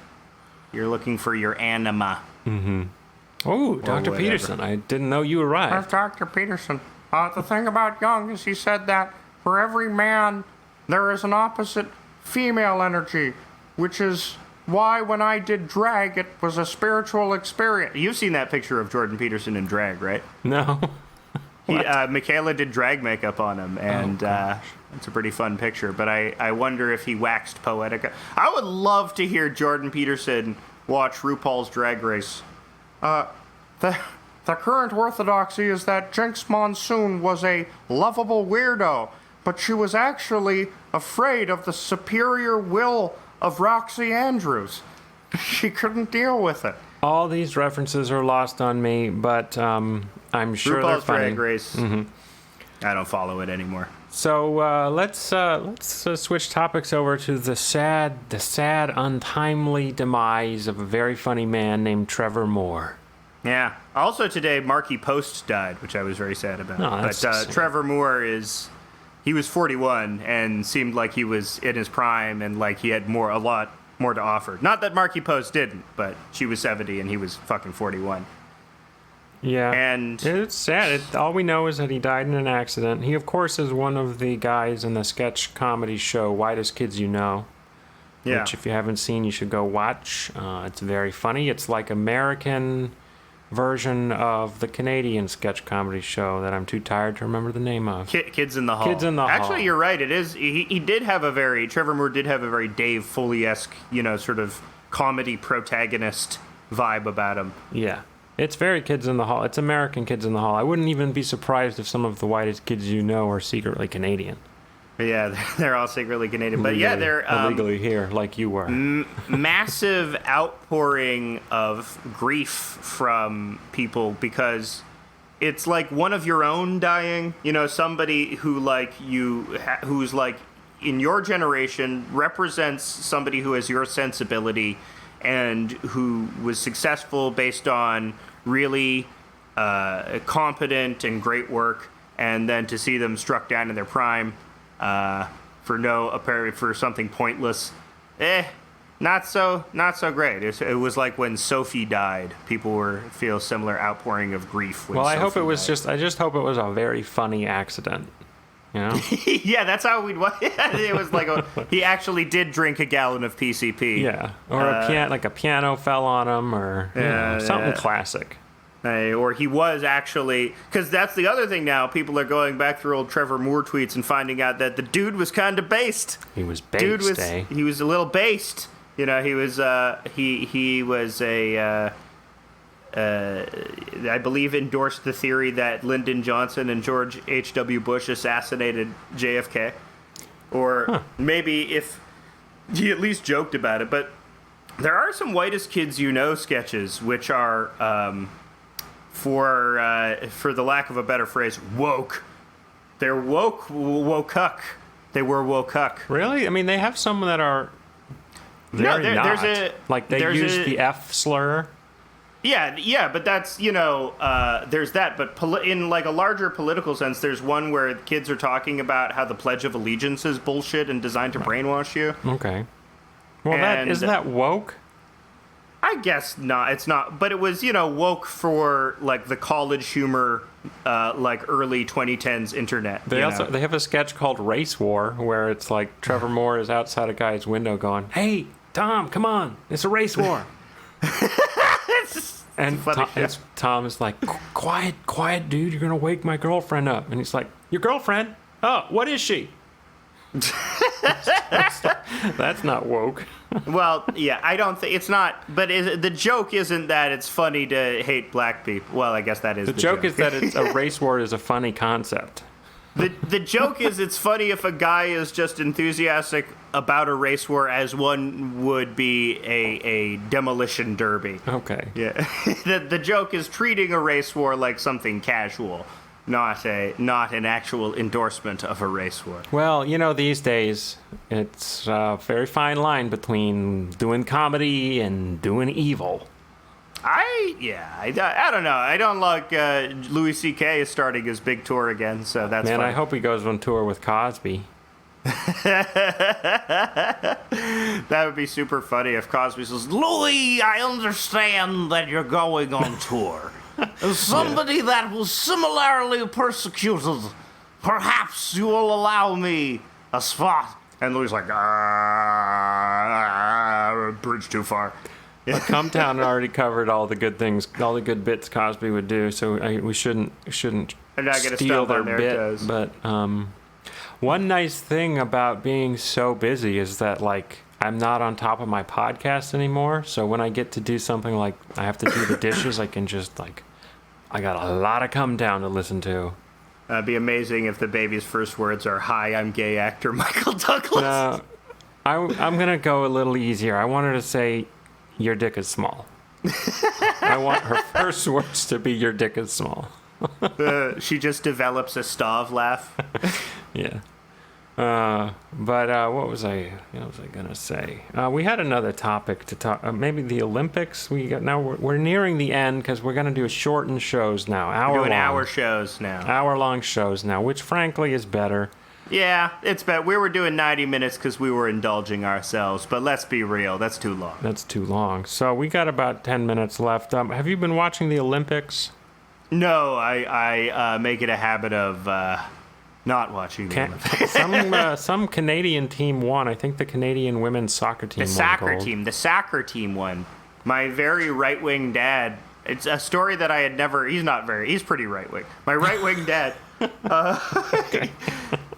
You're looking for your anima. Oh, Dr. whatever. Peterson, I didn't know you arrived. Dr. Peterson. The thing about Jung is he said that for every man, there is an opposite female energy, which is why when I did drag, it was a spiritual experience. You've seen that picture of Jordan Peterson in drag, right? No. Michaela did drag makeup on him, and it's a pretty fun picture. But I wonder if he waxed poetic. I would love to hear Jordan Peterson watch RuPaul's Drag Race. The current orthodoxy is that Jinx Monsoon was a lovable weirdo, but she was actually afraid of the superior will of Roxy Andrews. She couldn't deal with it. All these references are lost on me, but I'm sure they're RuPaul's funny. Drag Race. I don't follow it anymore. So let's switch topics over to the sad, untimely demise of a very funny man named Trevor Moore. Yeah. Also today, Marky Post died, which I was very sad about. Oh, that's but sad. Trevor Moore he was 41 and seemed like he was in his prime and like he had a lot more to offer. Not that Marky Post didn't, but she was 70 and he was fucking 41. Yeah, And it's sad. All we know is that he died in an accident. He, of course, is one of the guys in the sketch comedy show Whitest Kids You Know, yeah. which if you haven't seen, you should go watch. It's very funny. It's like American version of the Canadian sketch comedy show that I'm too tired to remember the name of. Kids in the Hall. Kids in the Hall. Actually, you're right. It is. He did have Trevor Moore did have a very Dave Foley-esque, sort of comedy protagonist vibe about him. Yeah. It's very Kids in the Hall. It's American Kids in the Hall. I wouldn't even be surprised if some of the Whitest Kids You Know are secretly Canadian. Yeah, they're all secretly Canadian. But yeah, they're illegally here, like you were. Massive outpouring of grief from people because it's like one of your own dying. Somebody who who's like in your generation represents somebody who has your sensibility and who was successful based on really competent and great work, and then to see them struck down in their prime for something pointless, not so great. It was like when Sophie died. People feel similar outpouring of grief. When I Sophie hope it was died. I just hope it was a very funny accident. Yeah, that's how we'd. It was like he actually did drink a gallon of PCP. Yeah, or a piano fell on him, or something classic. Or he was actually, because that's the other thing now. People are going back through old Trevor Moore tweets and finding out that the dude was kind of based. He was based. He was a little based. He was he was a. I believe endorsed the theory that Lyndon Johnson and George H.W. Bush assassinated JFK. Or maybe if he at least joked about it. But There are some whitest kids you know sketches, which are, for the lack of a better phrase, woke. They're woke-uck. They were woke-uck. Really? I mean, they have some that are. No, They're not. there's They use the F slur. Yeah, but that's, there's that. But in like a larger political sense, there's one where kids are talking about how the Pledge of Allegiance is bullshit and designed to brainwash you. Okay. Well, isn't that woke? I guess not. It's not. But it was, woke for like the college humor, like early 2010s internet. They have a sketch called Race War where it's like Trevor Moore is outside a guy's window going, "Hey, Tom, come on, it's a race war." And Tom is like, quiet, dude, you're gonna wake my girlfriend up. And he's like, your girlfriend? Oh, what is she? That's not woke. Well, yeah, I don't think it's not. But the joke isn't that it's funny to hate black people. Well, I guess that is the joke. Is that it's a race war is a funny concept. The joke is it's funny if a guy is just enthusiastic about a race war as one would be a demolition derby. Okay. Yeah. The joke is treating a race war like something casual, not an actual endorsement of a race war. Well, these days it's a very fine line between doing comedy and doing evil. I don't know. I don't like Louis C.K. is starting his big tour again, so that's Man, fun. I hope he goes on tour with Cosby. That would be super funny if Cosby says, "Louis, I understand that you're going on tour. As somebody that was similarly persecuted, perhaps you will allow me a spot." And Louis like, bridge too far. But Cumtown already covered all the good things, all the good bits Cosby would do, so we shouldn't I'm not gonna steal stump their on their bit. toes. But one nice thing about being so busy is that like I'm not on top of my podcast anymore. So when I get to do something like I have to do the dishes, I can just like I got a lot of Cumtown to listen to. It'd be amazing if the baby's first words are, "Hi, I'm gay actor Michael Douglas." No, I'm gonna go a little easier. I want her to say, "Your dick is small." I want her first words to be, "Your dick is small." She just develops a Stav laugh. Yeah. But what was I gonna say? We had another topic to talk. Maybe the Olympics. We're nearing the end because we're gonna do shortened shows now. We're doing hour shows now. Hour-long shows now, which frankly is better. Yeah, it's better. We were doing 90 minutes because we were indulging ourselves, but let's be real, that's too long. That's too long. So we got about 10 minutes left. Have you been watching the Olympics? No, I make it a habit of not watching the Olympics. Some Canadian team won. I think the Canadian women's soccer team won gold. The soccer team won. My very right-wing dad, it's a story that I had never, he's pretty right-wing. My right-wing dad,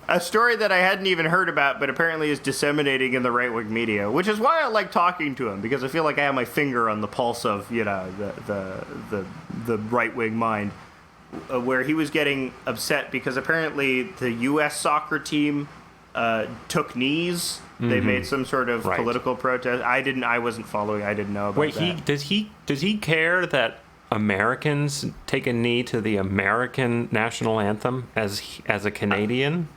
a story that I hadn't even heard about, but apparently is disseminating in the right-wing media, which is why I like talking to him, because I feel like I have my finger on the pulse of, the right-wing mind, where he was getting upset because apparently the U.S. soccer team took knees. Mm-hmm. They made some sort of political protest. I wasn't following. I didn't know about that. Does he care that Americans take a knee to the American national anthem as a Canadian?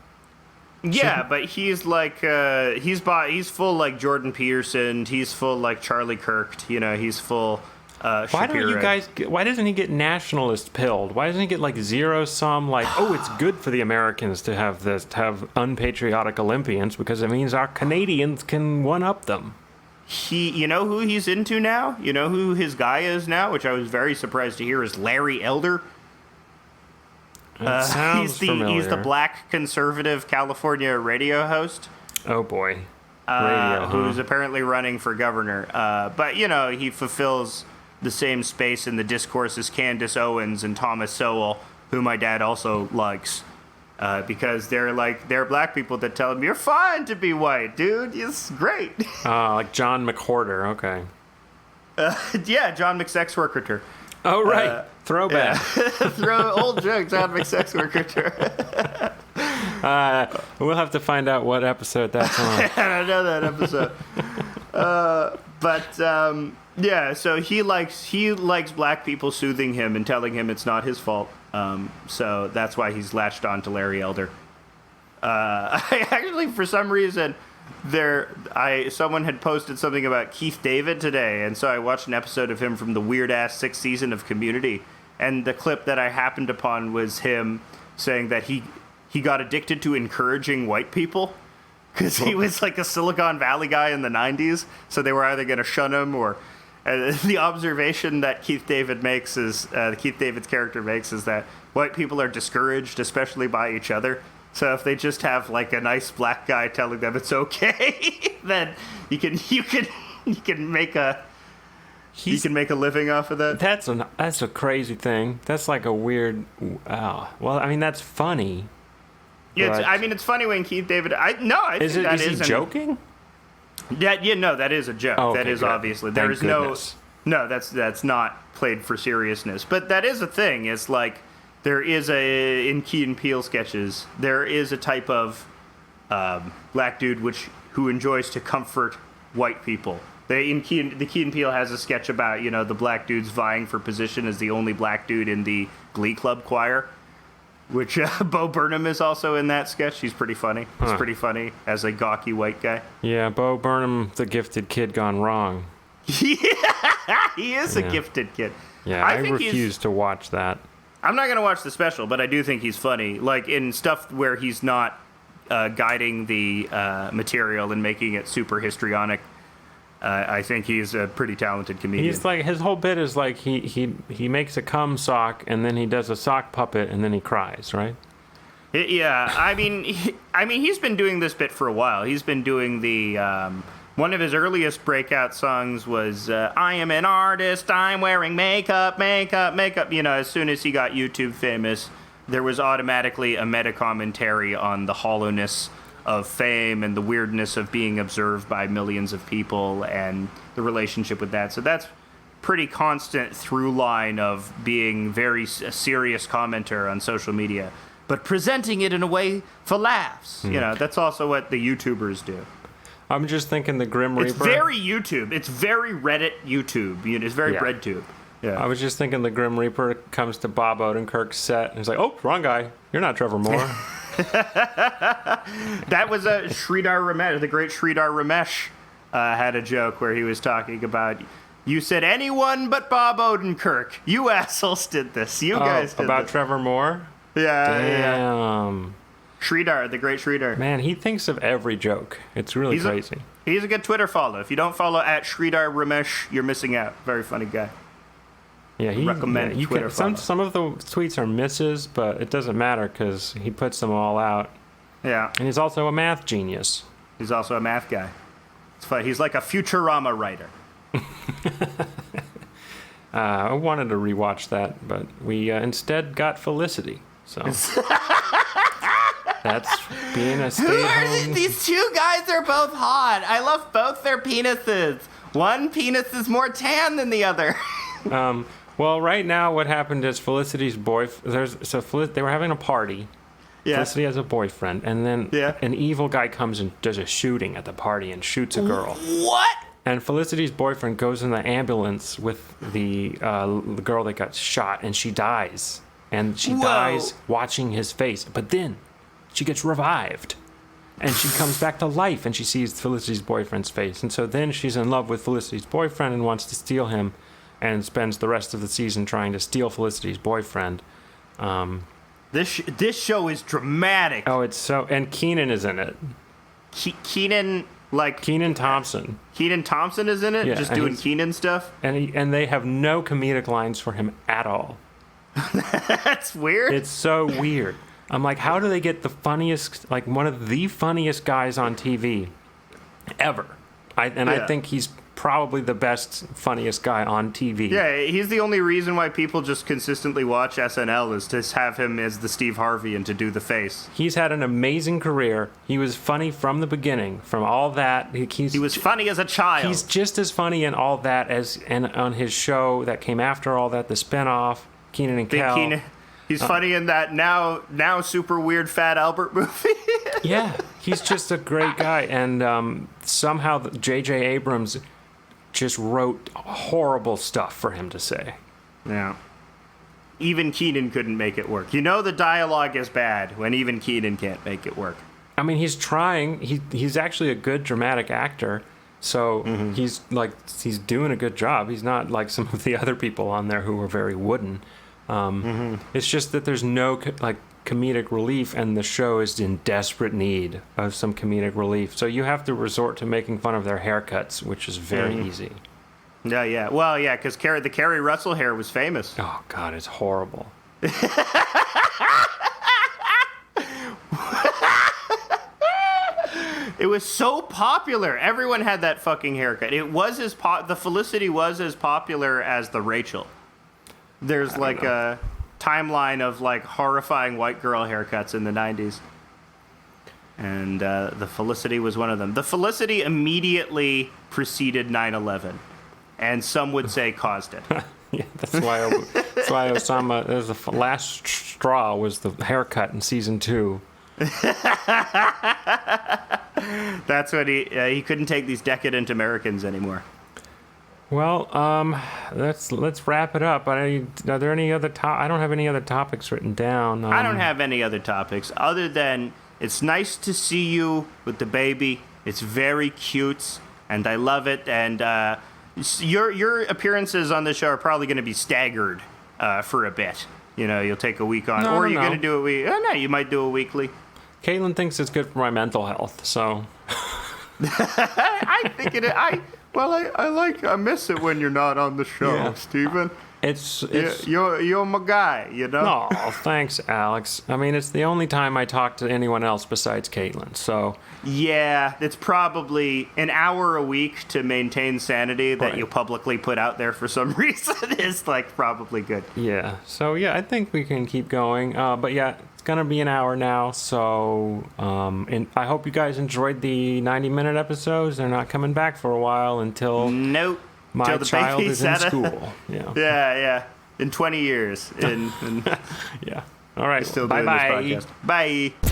Yeah, but he's like he's full like Jordan Peterson. He's full like Charlie Kirk. He's full. Why doesn't he get nationalist pilled? Why doesn't he get like zero sum? Like, oh, it's good for the Americans to have unpatriotic Olympians because it means our Canadians can one up them. You know who he's into now? You know who his guy is now? Which I was very surprised to hear is Larry Elder. Sounds familiar. He's the black conservative California radio host. Oh boy, who's apparently running for governor. But he fulfills the same space in the discourse as Candace Owens and Thomas Sowell, who my dad also likes, because they're black people that tell him you're fine to be white, dude. It's great. Like John McWhorter. Okay. Yeah, John McSexworker. Oh right, throwback. Yeah. Throw old jokes out of McSexworker. We'll have to find out what episode that's on. I don't know that episode. But yeah, so he likes black people soothing him and telling him it's not his fault. So that's why he's latched on to Larry Elder. I actually, for some reason, someone had posted something about Keith David today, and so I watched an episode of him from the weird-ass 6th season of Community, and the clip that I happened upon was him saying that he got addicted to encouraging white people, because he was like a Silicon Valley guy in the 90s, so they were either going to shun him or... the observation that Keith David's character makes is that white people are discouraged, especially by each other. So if they just have like a nice black guy telling them it's okay, then you can make a living off of that. That's a crazy thing. That's like a weird. Well, I mean that's funny. Yeah, it's funny when Keith David. Is he joking? No, that is a joke. Oh, okay, that is good. obviously Thank goodness. That's not played for seriousness. But that is a thing. It's like there is in Key and Peele sketches, there is a type of black dude who enjoys to comfort white people. The Key and Peele has a sketch about the black dudes vying for position as the only black dude in the Glee Club choir. Which Bo Burnham is also in that sketch. He's pretty funny. He's pretty funny as a gawky white guy. Yeah, Bo Burnham, the gifted kid gone wrong. He is a gifted kid. Yeah, I refuse to watch that. I'm not going to watch the special, but I do think he's funny. Like in stuff where he's not guiding the material and making it super histrionic. I think he's a pretty talented comedian. He's like, his whole bit is like he makes a cum sock and then he does a sock puppet and then he cries, right? Yeah, I mean he's been doing this bit for a while. He's been doing the one of his earliest breakout songs was I am an artist, I'm wearing makeup. As soon as he got YouTube famous, there was automatically a meta commentary on the hollowness of fame and the weirdness of being observed by millions of people and the relationship with that. So that's pretty constant through line of being a serious commenter on social media, but presenting it in a way for laughs. That's also what the YouTubers do. I'm just thinking the Grim Reaper. It's very YouTube. It's very Reddit YouTube. It's very BreadTube. Yeah. I was just thinking the Grim Reaper comes to Bob Odenkirk's set and he's like, oh, wrong guy. You're not Trevor Moore. That was Sridhar Ramesh. The great Sridhar Ramesh had a joke where he was talking about, you said anyone but Bob Odenkirk. You assholes did this. You guys did about this. Trevor Moore? Yeah. Damn. Sridhar, the great Sridhar. Man, he thinks of every joke. It's really crazy. He's a good Twitter follow. If you don't follow at Sridhar Ramesh, you're missing out. Very funny guy. Yeah, recommend Twitter follow. Some of the tweets are misses, but it doesn't matter because he puts them all out. Yeah. And he's also a math genius. He's also a math guy. It's funny. He's like a Futurama writer. I wanted to rewatch that, but we instead got Felicity. So that's being a stay-at-home. These two guys are both hot. I love both their penises. One penis is more tan than the other. Well, right now, what happened is Felicity's boyfriend. They were having a party. Yeah. Felicity has a boyfriend, and then an evil guy comes and does a shooting at the party and shoots a girl. What? And Felicity's boyfriend goes in the ambulance with the girl that got shot, and she dies. And she dies watching his face. But then she gets revived. And she comes back to life, and she sees Felicity's boyfriend's face. And so then she's in love with Felicity's boyfriend and wants to steal him, and spends the rest of the season trying to steal Felicity's boyfriend. This show is dramatic. Oh, it's so... And Keenan is in it. Keenan Thompson. Keenan Thompson is in it? Yeah, just doing Keenan stuff? And they have no comedic lines for him at all. That's weird. It's so weird. I'm like, how do they get the funniest... Like, one of the funniest guys on TV ever. I think he's probably the best, funniest guy on TV. Yeah, he's the only reason why people just consistently watch SNL is to have him as the Steve Harvey and to do the face. He's had an amazing career. He was funny from the beginning, from all that. He was funny as a child. He's just as funny in all that as on his show that came after all that, the spinoff, Keenan and Kel. He's funny in that now super weird Fat Albert movie. Yeah, he's just a great guy. And somehow J.J. Abrams just wrote horrible stuff for him to say. Yeah. Even Keenan couldn't make it work. You know the dialogue is bad when even Keenan can't make it work. I mean, he's trying. He's actually a good dramatic actor, so he's doing a good job. He's not like some of the other people on there who are very wooden. It's just that there's no comedic relief, and the show is in desperate need of some comedic relief. So you have to resort to making fun of their haircuts, which is very easy. Yeah. Well, yeah, because the Carrie Russell hair was famous. Oh God, it's horrible. It was so popular. Everyone had that fucking haircut. It was the Felicity was as popular as the Rachel. There's like a timeline of like horrifying white girl haircuts in the 90s. And the Felicity was one of them. The Felicity immediately preceded 9/11. And some would say caused it. Yeah, that's why Osama, the last straw was the haircut in season 2. That's what he couldn't take these decadent Americans anymore. Well, let's wrap it up. Are there any other I don't have any other topics written down. I don't have any other topics other than it's nice to see you with the baby. It's very cute, and I love it. And your appearances on the show are probably going to be staggered for a bit. You know, you'll take a week on, or you're going to do a week. Oh, no, you might do a weekly. Caitlin thinks it's good for my mental health, so. I think it. I miss it when you're not on the show, Yeah. Stephen. It's You're my guy, you know. Oh, thanks, Alex. I mean, it's the only time I talk to anyone else besides Caitlin. So Yeah, it's probably an hour a week to maintain sanity that Right. you publicly put out there for some reason is like probably good. yeah, I think we can keep going. But yeah, it's gonna be an hour now. So and I hope you guys enjoyed the 90-minute episodes. They're not coming back for a while until Nope. my Till the child baby's is in out of- school. Yeah. Yeah. In 20 years. Yeah. All right. Still Bye doing bye. this podcast. Bye.